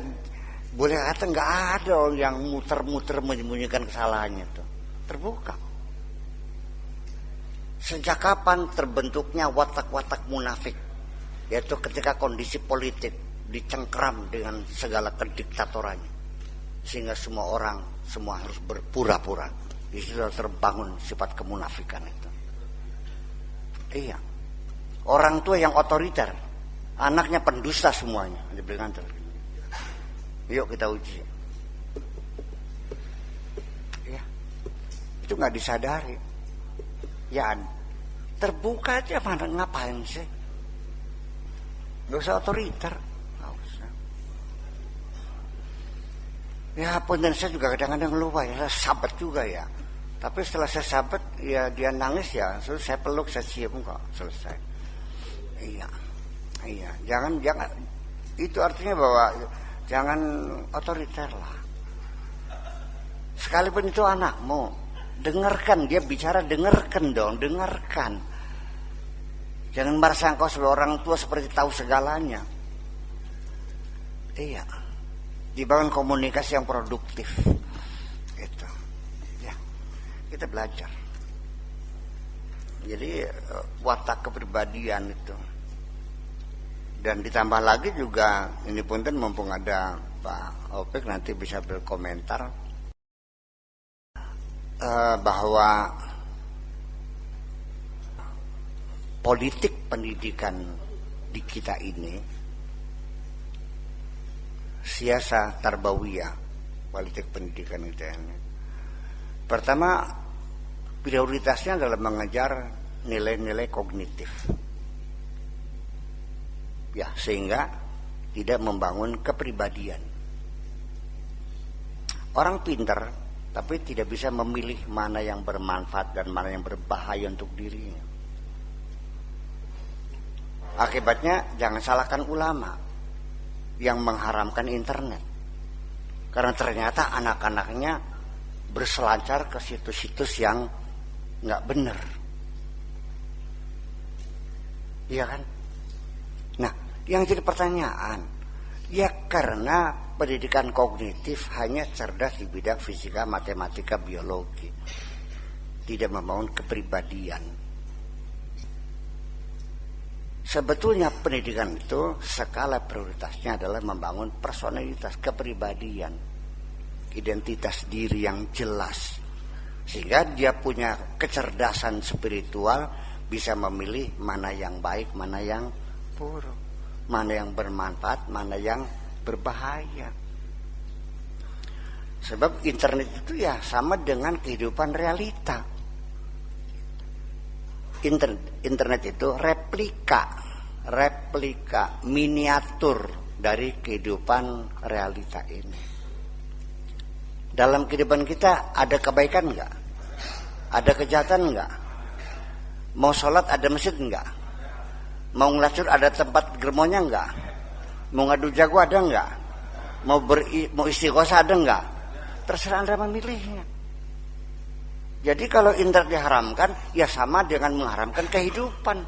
boleh kata nggak ada orang yang muter-muter menyembunyikan kesalahannya itu, terbuka. Sejak kapan terbentuknya watak-watak munafik? Yaitu ketika kondisi politik dicengkram dengan segala kediktatorannya, sehingga semua harus berpura-pura. Di situ terbangun sifat kemunafikan itu. Iya. Orang tua yang otoriter, anaknya pendusta semuanya, diberikan terus. Yuk kita uji. Ya, itu nggak disadari. Ya, terbuka aja, mana ngapain sih? Gak usah otoriter, nggak usah. Ya, pun dan saya juga kadang-kadang lupa ya, saya sabat juga ya. Tapi setelah saya sabat, ya dia nangis ya, terus saya peluk, saya cium kok, selesai. Iya, jangan itu artinya bahwa jangan otoriter lah. Sekalipun itu anakmu, dengarkan dia bicara, dengarkan dong, dengarkan. Jangan merasa engkau sebagai orang tua seperti tahu segalanya. Iya, dibangun komunikasi yang produktif. Itu, ya, kita belajar. Jadi watak kepribadian itu. Dan ditambah lagi juga, ini punten mumpung ada Pak Opik nanti bisa berkomentar, bahwa politik pendidikan di kita ini, siasa tarbawiyah, politik pendidikan itu ini, pertama prioritasnya adalah mengejar nilai-nilai kognitif. Ya, sehingga tidak membangun kepribadian. Orang pintar tapi tidak bisa memilih mana yang bermanfaat dan mana yang berbahaya untuk dirinya. Akibatnya jangan salahkan ulama yang mengharamkan internet, karena ternyata anak-anaknya berselancar ke situs-situs yang nggak benar. Iya kan? Nah, yang jadi pertanyaan, ya karena pendidikan kognitif hanya cerdas di bidang fisika, matematika, biologi, tidak membangun kepribadian. Sebetulnya pendidikan itu skala prioritasnya adalah membangun personalitas, kepribadian, identitas diri yang jelas, Sehingga dia punya kecerdasan spiritual, bisa memilih mana yang baik, mana yang buruk, mana yang bermanfaat, mana yang berbahaya. Sebab internet itu ya sama dengan kehidupan realita. Internet itu replika miniatur dari kehidupan realita ini. Dalam kehidupan kita ada kebaikan enggak? Ada kejahatan enggak? Mau sholat ada masjid enggak? Mau ngelacur ada tempat germonya enggak? Mau ngadu jago ada enggak? Mau istighosah ada enggak? Terserah Anda memilihnya. Jadi kalau internet diharamkan, ya sama dengan mengharamkan kehidupan.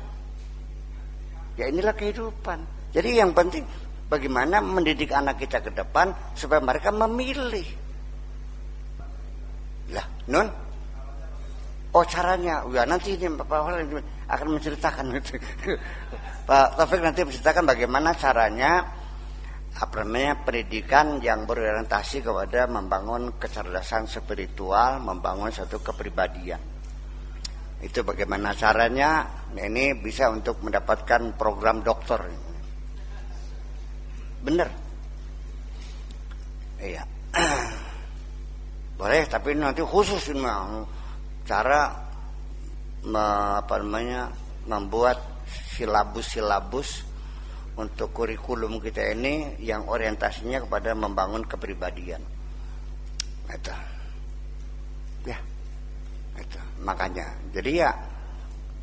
Ya inilah kehidupan. Jadi yang penting bagaimana mendidik anak kita ke depan supaya mereka memilih. Lah, Nun. Oh caranya, ya nanti ini Pak Wahal akan menceritakan. Pak Taufik nanti menceritakan bagaimana caranya pendidikan yang berorientasi kepada membangun kecerdasan spiritual, membangun satu kepribadian. Itu bagaimana caranya? Nah, ini bisa untuk mendapatkan program doktor. Bener? Iya. Boleh, tapi nanti khusus ini cara membuat silabus untuk kurikulum kita ini yang orientasinya kepada membangun kepribadian. Itu. Ya. Itu. Makanya. Jadi ya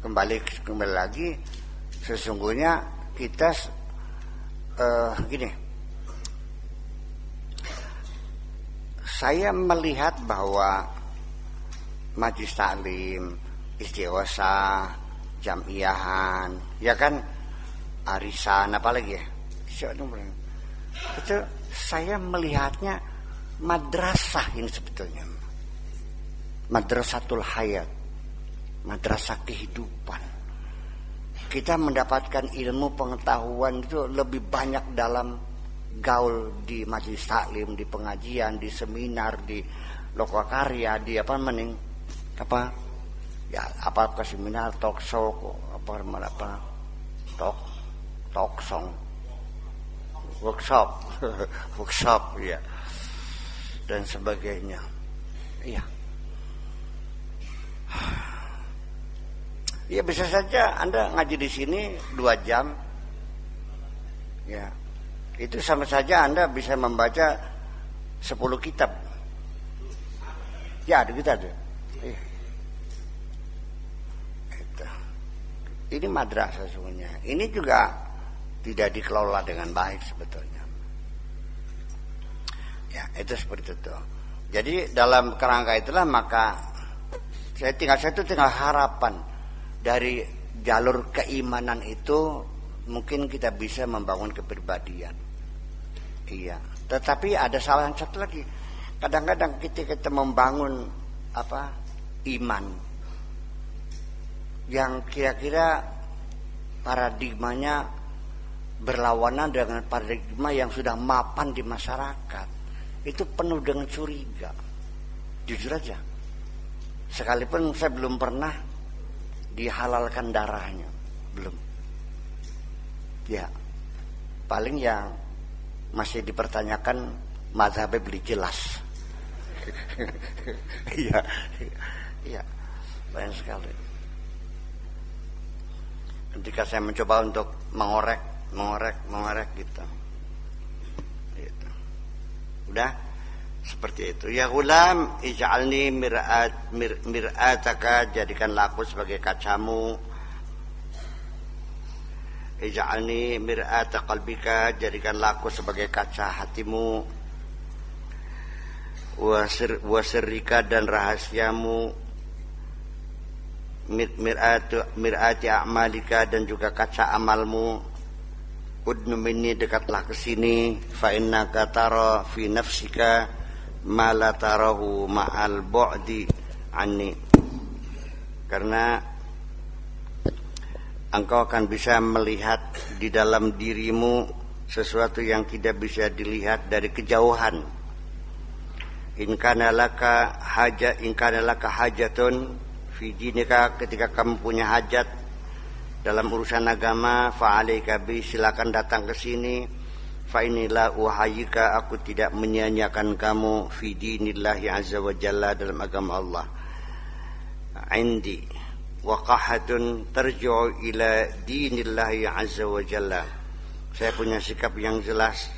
kembali lagi sesungguhnya kita gini. Saya melihat bahwa majelis taklim, istighosah, jamiahan, ya kan, arisan apalagi ya, itu saya melihatnya madrasah ini sebetulnya, madrasatul hayat, madrasah kehidupan. Kita mendapatkan ilmu pengetahuan itu lebih banyak dalam gaul di majelis taklim, di pengajian, di seminar, di lokakarya, di ke seminar, talk show, talk song, workshop ya, dan sebagainya. Iya. Ya bisa saja Anda ngaji di sini 2 jam. Ya. Itu sama saja Anda bisa membaca 10 kitab. Ya, ada kita ada. Iya. Itu. Ini madrasah semuanya. Ini juga tidak dikelola dengan baik sebetulnya. Ya, itu seperti itu. Jadi dalam kerangka itulah maka saya tinggal harapan dari jalur keimanan itu mungkin kita bisa membangun kepribadian. Iya. Tetapi ada salah yang satu lagi. Kadang-kadang kita membangun iman yang kira-kira paradigmanya berlawanan dengan paradigma yang sudah mapan di masyarakat, itu penuh dengan curiga. Jujur aja, sekalipun saya belum pernah dihalalkan darahnya, belum. Ya, paling yang masih dipertanyakan mazhabnya beli jelas. Iya, banyak sekali. Ketika saya mencoba untuk mengorek gitu. Udah seperti itu. Ya gulam, ij'alni mir'ataka, jadikanlah aku sebagai kacamu. Ij'alni mir'ata qalbika, jadikanlah aku sebagai kaca hatimu. Wasirrika, dan rahasiamu. Mir'ati a'malika, dan juga kaca amalmu. Udnu minni, dekatlah ke sini. Fa innaka tara fi nafsika ma la tarahu ma'al bu'di anni. Karena engkau akan bisa melihat di dalam dirimu sesuatu yang tidak bisa dilihat dari kejauhan. in kana laka hajatun fi dinika, ketika kamu punya hajat dalam urusan agama, fa'alaika bi, silakan datang ke sini. Fa inilah uhayika, aku tidak menyia-nyiakan kamu fi dinillahi azza wa jalla, dalam agama Allah. Indi waqahatun tarji'u ila dinillahi azza wa jalla, saya punya sikap yang jelas,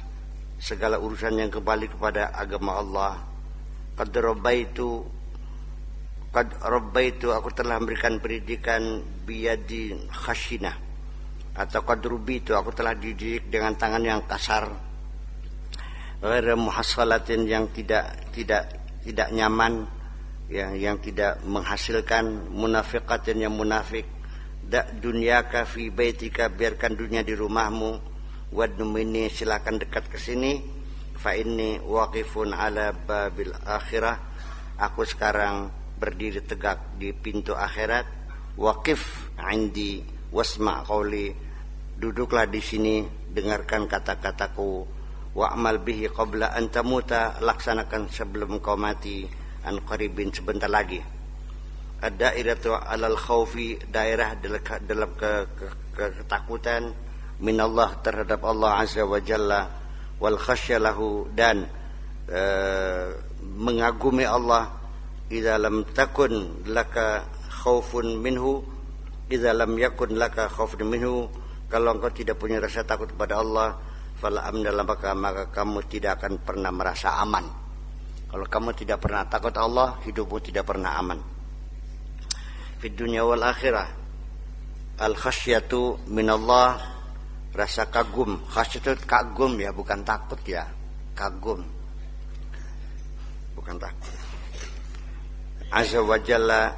segala urusan yang kembali kepada agama Allah. Qad rabbaitu, aku telah memberikan pendidikan biyadi khashinah, atau qad rubitu, aku telah dididik dengan tangan yang kasar, ghairu muhassalatin, yang tidak nyaman, yang tidak menghasilkan, munafiqatin, yang munafik. Da dunyaka fi baitika, biarkan dunia di rumahmu, wadnumini, silakan dekat ke sini. Fa inni waqifun ala babil akhirah, aku sekarang berdiri tegak di pintu akhirat. Waqif indi wasma' qauli, duduklah di sini, dengarkan kata-kataku. Wa'mal bihi qabla an tamuta, laksanakan sebelum kau mati. An qaribin, sebentar lagi. Ad-dairatu alal khaufi, daerah dalam ketakutan, minallah, terhadap Allah azza wa jalla, wal khasyalahu, dan mengagumi Allah. Idza lam takun laka khaufun minhu, idza lam yakun laka khaufun minhu, kalau engkau tidak punya rasa takut kepada Allah, fala amna laka, maka kamu tidak akan pernah merasa aman. Kalau kamu tidak pernah takut Allah, hidupmu tidak pernah aman. Fid dunya wal akhirah, al khasyatu minallah, rasa kagum. Khasyatu kagum ya, bukan takut ya, kagum, bukan takut. Azza wa jalla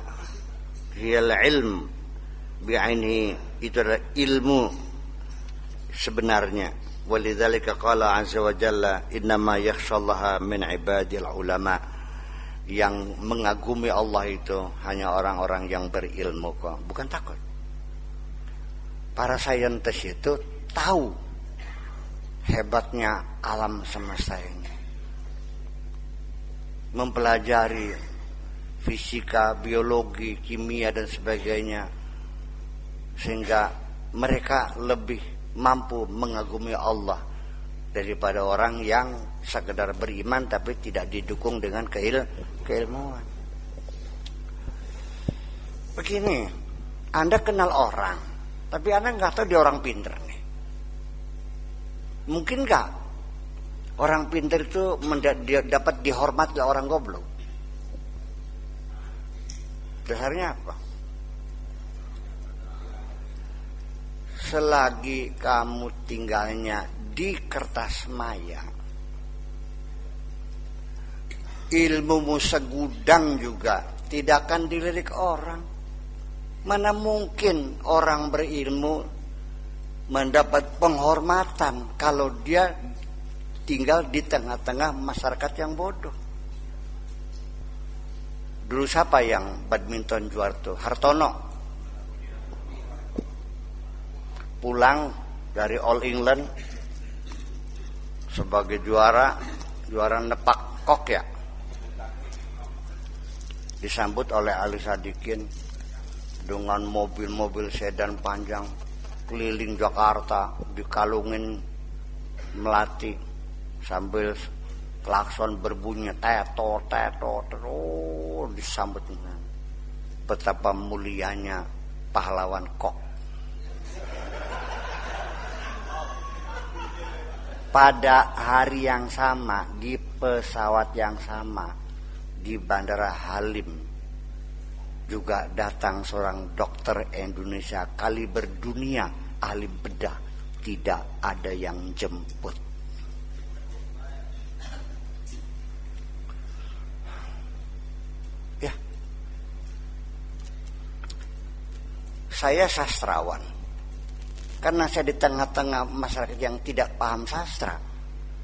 hiyal ilm bi'ainihi, itu adalah ilmu sebenarnya. Walidzalika qala azza wa jalla, innama yakhshallaha min ibadil ulama, yang mengagumi Allah itu hanya orang-orang yang berilmu kok, bukan takut. Para saintis itu tahu hebatnya alam semesta ini, mempelajari fisika, biologi, kimia dan sebagainya, sehingga mereka lebih mampu mengagumi Allah daripada orang yang sekedar beriman tapi tidak didukung dengan keilmuan. Begini, Anda kenal orang tapi Anda nggak tahu dia orang pinter nih. Mungkin nggak orang pinter itu dapat dihormati oleh orang goblok? Dasarnya apa? Selagi kamu tinggalnya di kertas maya, ilmumu segudang juga tidak akan dilirik orang. Mana mungkin orang berilmu mendapat penghormatan kalau dia tinggal di tengah-tengah masyarakat yang bodoh. Dulu siapa yang badminton juara tuh? Hartono. Pulang dari All England sebagai juara nepak kok ya, disambut oleh Ali Sadikin dengan mobil-mobil sedan panjang keliling Jakarta, dikalungin melati sambil klakson berbunyi teto terus disambut. Betapa mulianya pahlawan kok. Pada hari yang sama, di pesawat yang sama, di Bandara Halim juga datang seorang dokter Indonesia kaliber dunia, ahli bedah, tidak ada yang jemput. Ya, saya sastrawan. Karena saya di tengah-tengah masyarakat yang tidak paham sastra,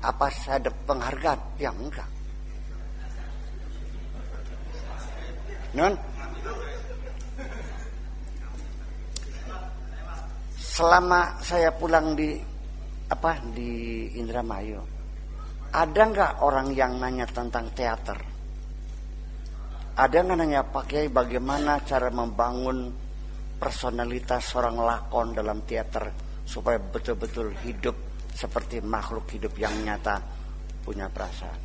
apa saya ada penghargaan? Ya enggak. Non? Selama saya pulang di Indramayu, Ada nggak orang yang nanya tentang teater? Ada nggak nanya Pak Kiai bagaimana cara membangun personalitas seorang lakon dalam teater supaya betul-betul hidup seperti makhluk hidup yang nyata, punya perasaan?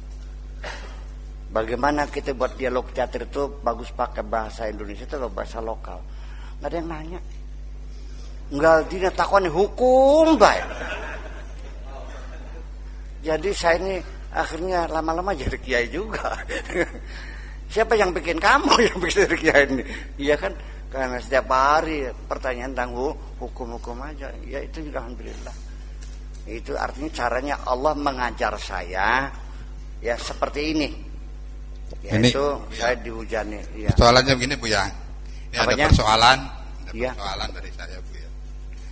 Bagaimana kita buat dialog teater itu bagus pakai bahasa Indonesia atau bahasa lokal? Nggak ada yang nanya. Nggak dina takoni hukum baik. Jadi saya ini akhirnya lama-lama jadi kiai juga. Siapa yang bikin kamu yang bikin jadi kiai ini? Iya kan, karena setiap hari pertanyaan tentang hukum-hukum aja. Ya itu juga alhamdulillah. Itu artinya caranya Allah mengajar saya ya seperti ini. Yaitu ini, saya dihujani. Ya. Persoalannya begini Bu ya. Ini Apanya? ada persoalan Ya. dari saya Bu ya.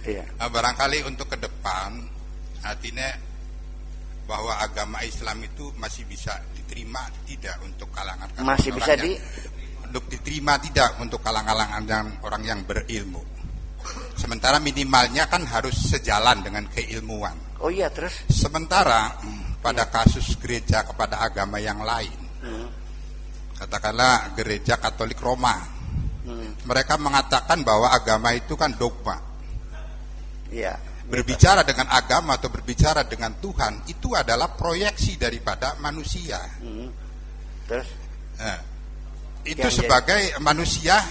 Iya. Nah, barangkali untuk ke depan artinya bahwa agama Islam itu masih bisa diterima tidak untuk kalangan Masih bisa untuk diterima tidak untuk kalangan orang yang berilmu. Sementara minimalnya kan harus sejalan dengan keilmuan. Oh iya, terus Sementara pada kasus gereja kepada agama yang lain, katakanlah gereja Katolik Roma, mereka mengatakan bahwa agama itu kan dogma. iya. Berbicara dengan agama atau berbicara dengan Tuhan itu adalah proyeksi daripada manusia. Terus Itu Yang sebagai manusia,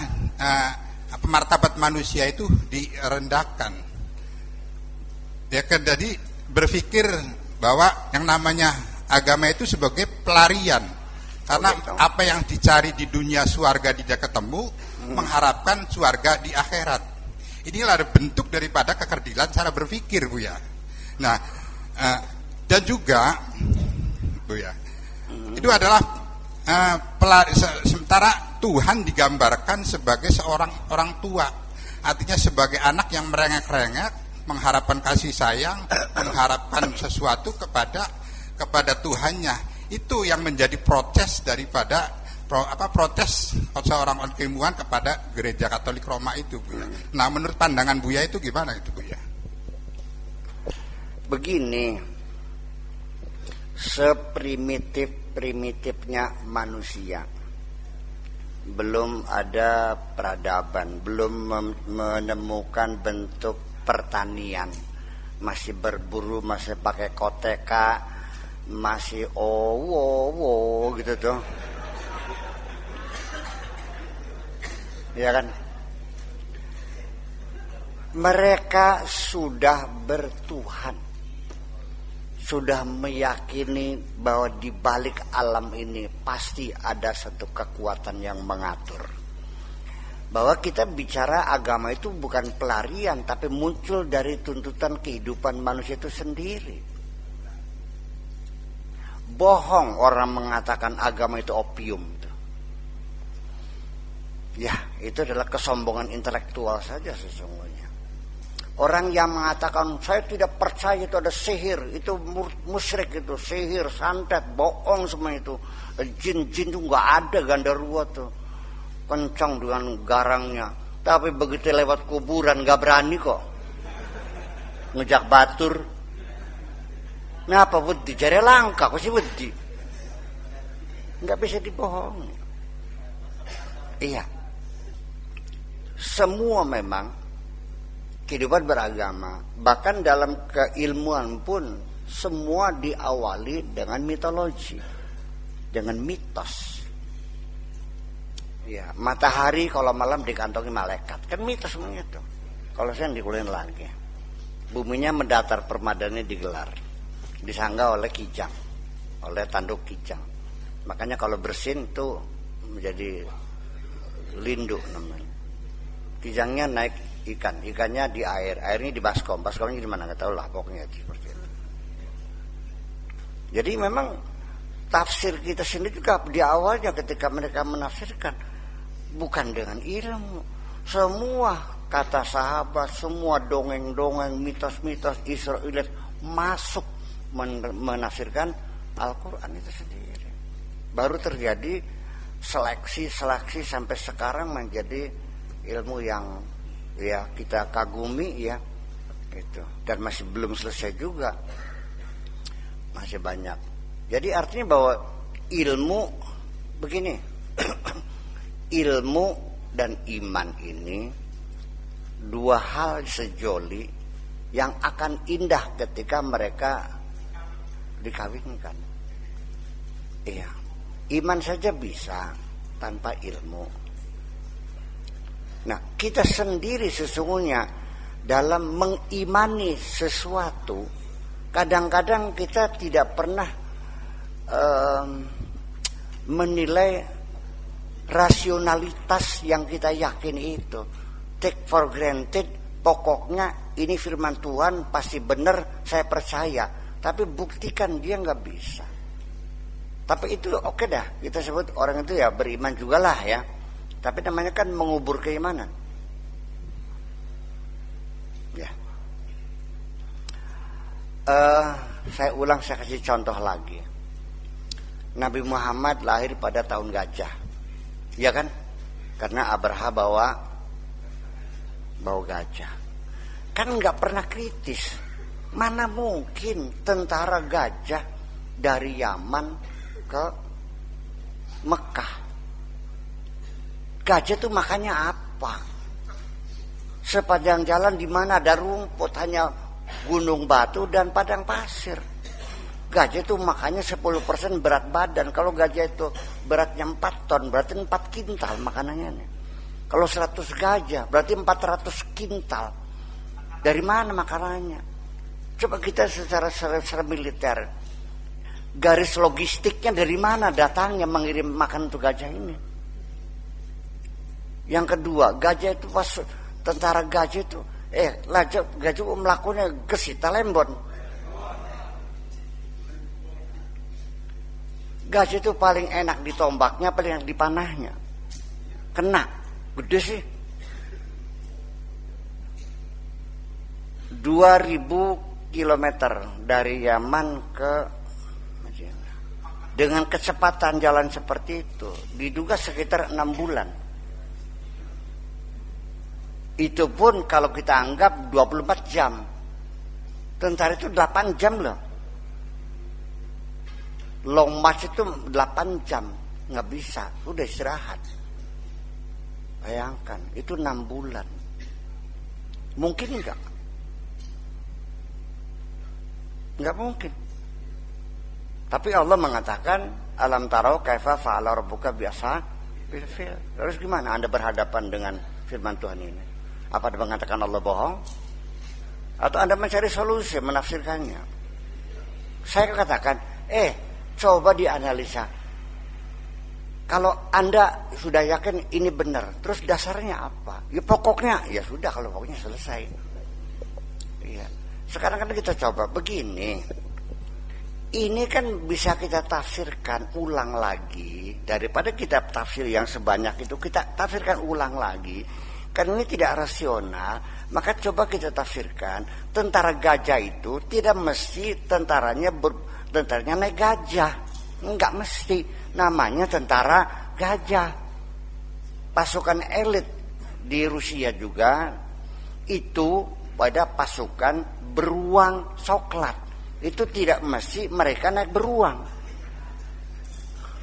martabat manusia itu direndahkan. Ya kan, jadi berpikir bahwa yang namanya agama itu sebagai pelarian. Karena apa yang dicari di dunia surga tidak ketemu, mengharapkan surga di akhirat. Inilah bentuk daripada kekerdilan cara berpikir Bu ya. Nah, dan juga Bu ya, itu adalah sementara Tuhan digambarkan sebagai seorang orang tua, artinya sebagai anak yang merengek-rengek, mengharapkan kasih sayang, mengharapkan sesuatu kepada Tuhannya. Itu yang menjadi protes daripada protes seorang ilmuwan kepada gereja Katolik Roma itu Bu ya. Nah, menurut pandangan Buya itu gimana itu Bu ya? Begini, seprimitif-primitifnya manusia, belum ada peradaban, belum menemukan bentuk pertanian, masih berburu, masih pakai koteka, masih owo gitu tuh. Ya kan? Mereka sudah bertuhan, sudah meyakini bahwa di balik alam ini pasti ada satu kekuatan yang mengatur. Bahwa kita bicara agama itu bukan pelarian, tapi muncul dari tuntutan kehidupan manusia itu sendiri. Bohong orang mengatakan agama itu opium. Ya, itu adalah kesombongan intelektual saja sesungguhnya. Orang yang mengatakan saya tidak percaya itu ada sihir, itu musyrik, itu sihir, santet, bohong semua itu. Jin-jin itu nggak ada, gandarwa tuh kencang dengan garangnya. Tapi begitu lewat kuburan nggak berani kok ngejak batur. Kenapa wedi? Jari langka kok sih wedi. Nggak bisa dibohongi. Iya. Semua memang kehidupan beragama, bahkan dalam keilmuan pun semua diawali dengan mitologi, dengan mitos. Ya, matahari kalau malam dikantongi malaikat, kan mitos semuanya itu. Kalau saya dikuliin lagi, buminya mendatar, permadani digelar, disangga oleh kijang, oleh tanduk kijang. Makanya kalau bersin itu menjadi lindu namanya. Kijangnya naik ikan, ikannya di air, airnya di baskom, baskomnya di mana nggak tahu lah, pokoknya seperti itu. Jadi memang tafsir kita sendiri juga di awalnya ketika mereka menafsirkan bukan dengan ilmu. Semua kata sahabat, semua dongeng-dongeng, mitos-mitos Israeliat masuk menafsirkan Al-Quran itu sendiri. Baru terjadi seleksi sampai sekarang menjadi ilmu yang ya kita kagumi ya itu, dan masih belum selesai juga, masih banyak Jadi artinya bahwa ilmu begini, ilmu dan iman ini dua hal sejoli yang akan indah ketika mereka dikawinkan. Iya, iman saja bisa tanpa ilmu. Nah, kita sendiri sesungguhnya dalam mengimani sesuatu, kadang-kadang kita tidak pernah menilai rasionalitas yang kita yakin itu. Take for granted, pokoknya ini firman Tuhan pasti benar, saya percaya. Tapi buktikan dia nggak bisa. Tapi itu oke dah, kita sebut orang itu ya beriman juga lah ya. Tapi namanya kan mengubur keimanan. Ya. Saya ulang, saya kasih contoh lagi. Nabi Muhammad lahir pada tahun gajah, ya kan? Karena Abraha bawa gajah. Kan nggak pernah kritis. Mana mungkin tentara gajah dari Yaman ke Mekah? Gajah itu makannya apa? Sepanjang jalan di mana ada rumput, hanya gunung batu dan padang pasir. Gajah itu makannya 10% berat badan. Kalau gajah itu beratnya 4 ton, berarti 4 kintal makanannya. Kalau 100 gajah, berarti 400 kintal. Dari mana makanannya? Coba kita secara militer, garis logistiknya dari mana datangnya mengirim makan untuk gajah ini? Yang kedua, gajah itu pas tentara gajah itu, gajah melakukannya gesita lembon. Gajah itu paling enak ditombaknya, paling enak dipanahnya. Kena, gede sih. 2000 kilometer dari Yaman ke Madinah. Dengan kecepatan jalan seperti itu, diduga sekitar 6 bulan. Itu pun kalau kita anggap 24 jam. Tentara itu 8 jam loh. Long march itu 8 jam, nggak bisa, udah istirahat. Bayangkan, itu 6 bulan. Mungkin nggak? Nggak mungkin. Tapi Allah mengatakan, alam tarau kaifa fa'ala rabbuka biasa bil fil. Terus gimana Anda berhadapan dengan firman Tuhan ini? Apa Anda mengatakan Allah bohong? Atau Anda mencari solusi, menafsirkannya? Saya katakan, coba dianalisa. Kalau Anda sudah yakin ini benar, terus dasarnya apa? Ya pokoknya, ya sudah, kalau pokoknya selesai. Iya. Sekarang kan kita coba begini. Ini kan bisa kita tafsirkan ulang lagi. Daripada kita tafsir yang sebanyak itu, kita tafsirkan ulang lagi. Karena ini tidak rasional, maka coba kita tafsirkan. Tentara gajah itu tidak mesti tentaranya naik gajah, enggak mesti. Namanya tentara gajah. Pasukan elit di Rusia juga itu pada pasukan beruang coklat. Itu tidak mesti mereka naik beruang.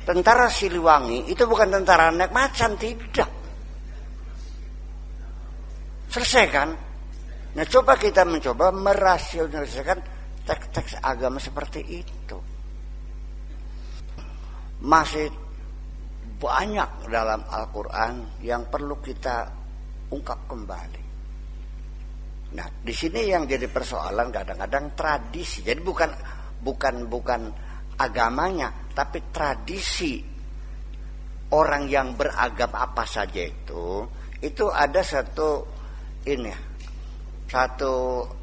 Tentara Siliwangi itu bukan tentara naik macan, tidak. Selesai kan? Nah, coba kita mencoba merasionalisasikan teks-teks agama seperti itu. Masih banyak dalam Al-Quran yang perlu kita ungkap kembali. Nah, di sini yang jadi persoalan kadang-kadang tradisi. Jadi bukan agamanya, tapi tradisi orang yang beragama apa saja itu ada satu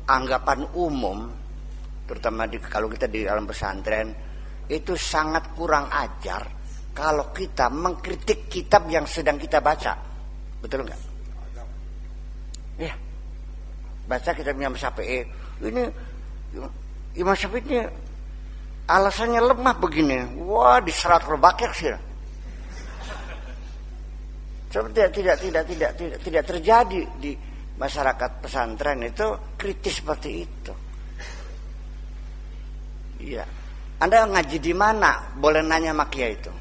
anggapan umum, terutama kalau kita di dalam pesantren, itu sangat kurang ajar kalau kita mengkritik kitab yang sedang kita baca. Betul nggak? Ya, baca kitab Imam Syafi'i. Ini Imam Syafi'i ini alasannya lemah begini. Wah, diserat Al-Baqir sih. Coba tidak terjadi di masyarakat pesantren itu kritis seperti itu. Iya. Anda ngaji di mana? Boleh nanya sama kiai itu?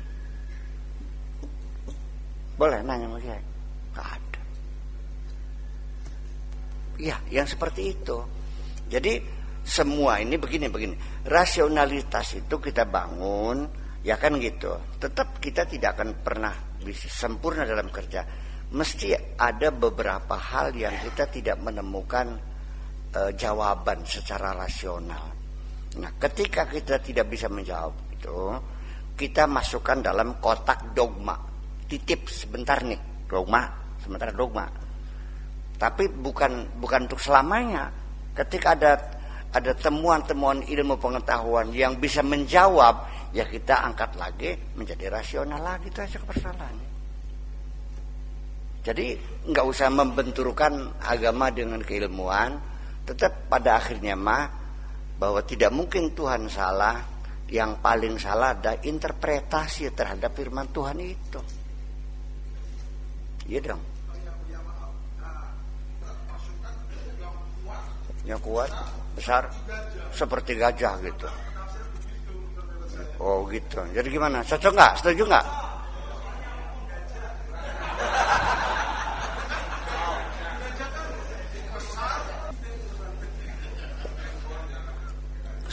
Boleh nanya sama kiai? Nggak ada. Ya, yang seperti itu. Jadi semua ini begini. Rasionalitas itu kita bangun, ya kan gitu. Tetap kita tidak akan pernah bisa sempurna dalam kerja. Mesti ada beberapa hal yang kita tidak menemukan jawaban secara rasional. Nah, ketika kita tidak bisa menjawab itu, kita masukkan dalam kotak dogma. Titip sebentar nih, dogma, sementara dogma. Tapi bukan untuk selamanya. Ketika ada temuan-temuan ilmu pengetahuan yang bisa menjawab, ya kita angkat lagi menjadi rasional lagi, itu aja persoalannya. Jadi nggak usah membenturkan agama dengan keilmuan. Tetap pada akhirnya bahwa tidak mungkin Tuhan salah. Yang paling salah ada interpretasi terhadap firman Tuhan itu. Iya dong. Yang kuat, besar, seperti gajah gitu. Oh gitu. Jadi gimana? Cocok nggak? Setuju nggak?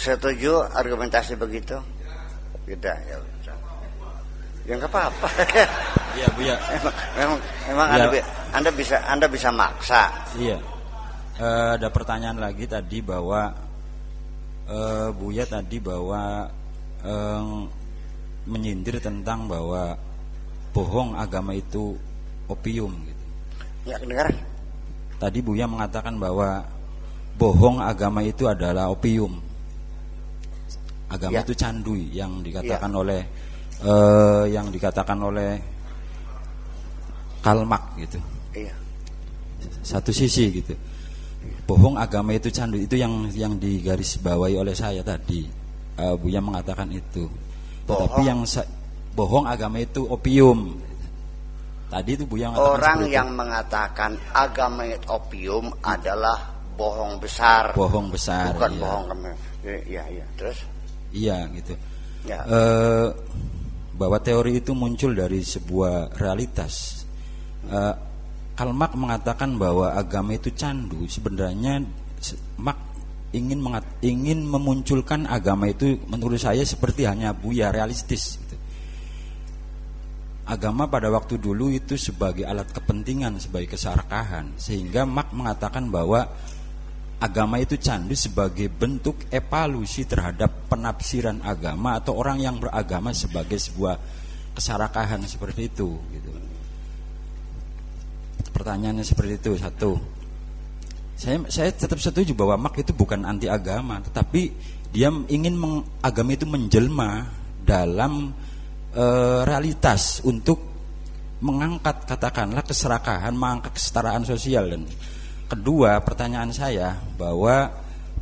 Setuju argumentasi begitu? Tidak ya. Ya nggak apa-apa. Iya Buya. Memang ya. Anda bisa maksa. Iya. Ada pertanyaan lagi tadi bahwa Buya tadi bahwa menyindir tentang bahwa bohong agama itu opium gitu. Ya kedengaran. Tadi Buya mengatakan bahwa bohong agama itu adalah opium. Agama itu candu yang dikatakan oleh Karl Marx gitu. Iya. Satu sisi gitu. Bohong agama itu candu, itu yang digarisbawahi oleh saya tadi. Buya mengatakan itu. Tetapi bohong agama itu opium. Tadi itu Buya mengatakan orang yang mengatakan agama itu opium adalah bohong besar. Bohong besar. Bukan iya. bohong kami. Iya. Terus? Iya gitu. Ya. Bahwa teori itu muncul dari sebuah realitas. Karl Marx mengatakan bahwa agama itu candu. Sebenarnya Marx ingin memunculkan agama itu menurut saya seperti hanya Buya realistis gitu. Agama pada waktu dulu itu sebagai alat kepentingan, sebagai keserakahan, sehingga Marx mengatakan bahwa agama itu candu sebagai bentuk evaluasi terhadap penafsiran agama atau orang yang beragama sebagai sebuah keserakahan seperti itu gitu. Pertanyaannya seperti itu. Satu, saya tetap setuju bahwa Marx itu bukan anti agama, tetapi dia ingin agama itu menjelma dalam realitas untuk mengangkat katakanlah keserakahan, mengangkat kesetaraan sosial. Dan kedua, pertanyaan saya bahwa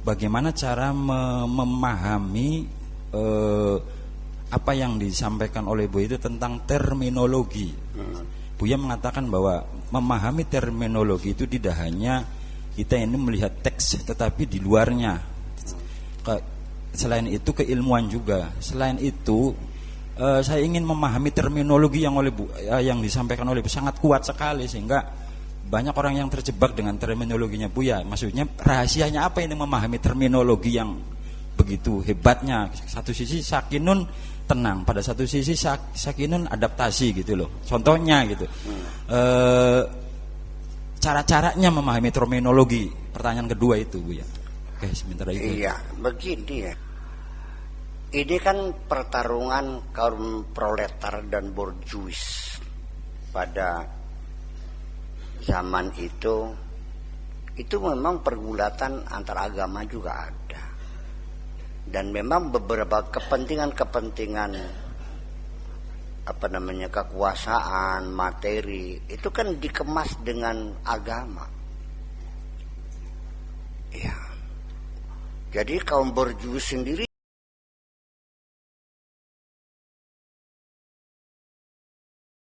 bagaimana cara memahami apa yang disampaikan oleh Buya itu tentang terminologi. Buya mengatakan bahwa memahami terminologi itu tidak hanya kita ini melihat teks, tetapi di luarnya. Selain itu keilmuan juga. Selain itu saya ingin memahami terminologi yang disampaikan oleh Buya sangat kuat sekali, sehingga banyak orang yang terjebak dengan terminologinya Buya. Maksudnya rahasianya apa ini memahami terminologi yang begitu hebatnya? Satu sisi Sakinun tenang, pada satu sisi Sakinun adaptasi gitu loh. Contohnya gitu. Cara-caranya memahami terminologi. Pertanyaan kedua itu Buya. Oke, sebentar lagi. Iya, begini ya. Ini kan pertarungan kaum proletar dan borjuis pada zaman itu memang pergulatan antar agama juga ada, dan memang beberapa kepentingan kekuasaan materi itu kan dikemas dengan agama ya. Jadi kaum borjuis sendiri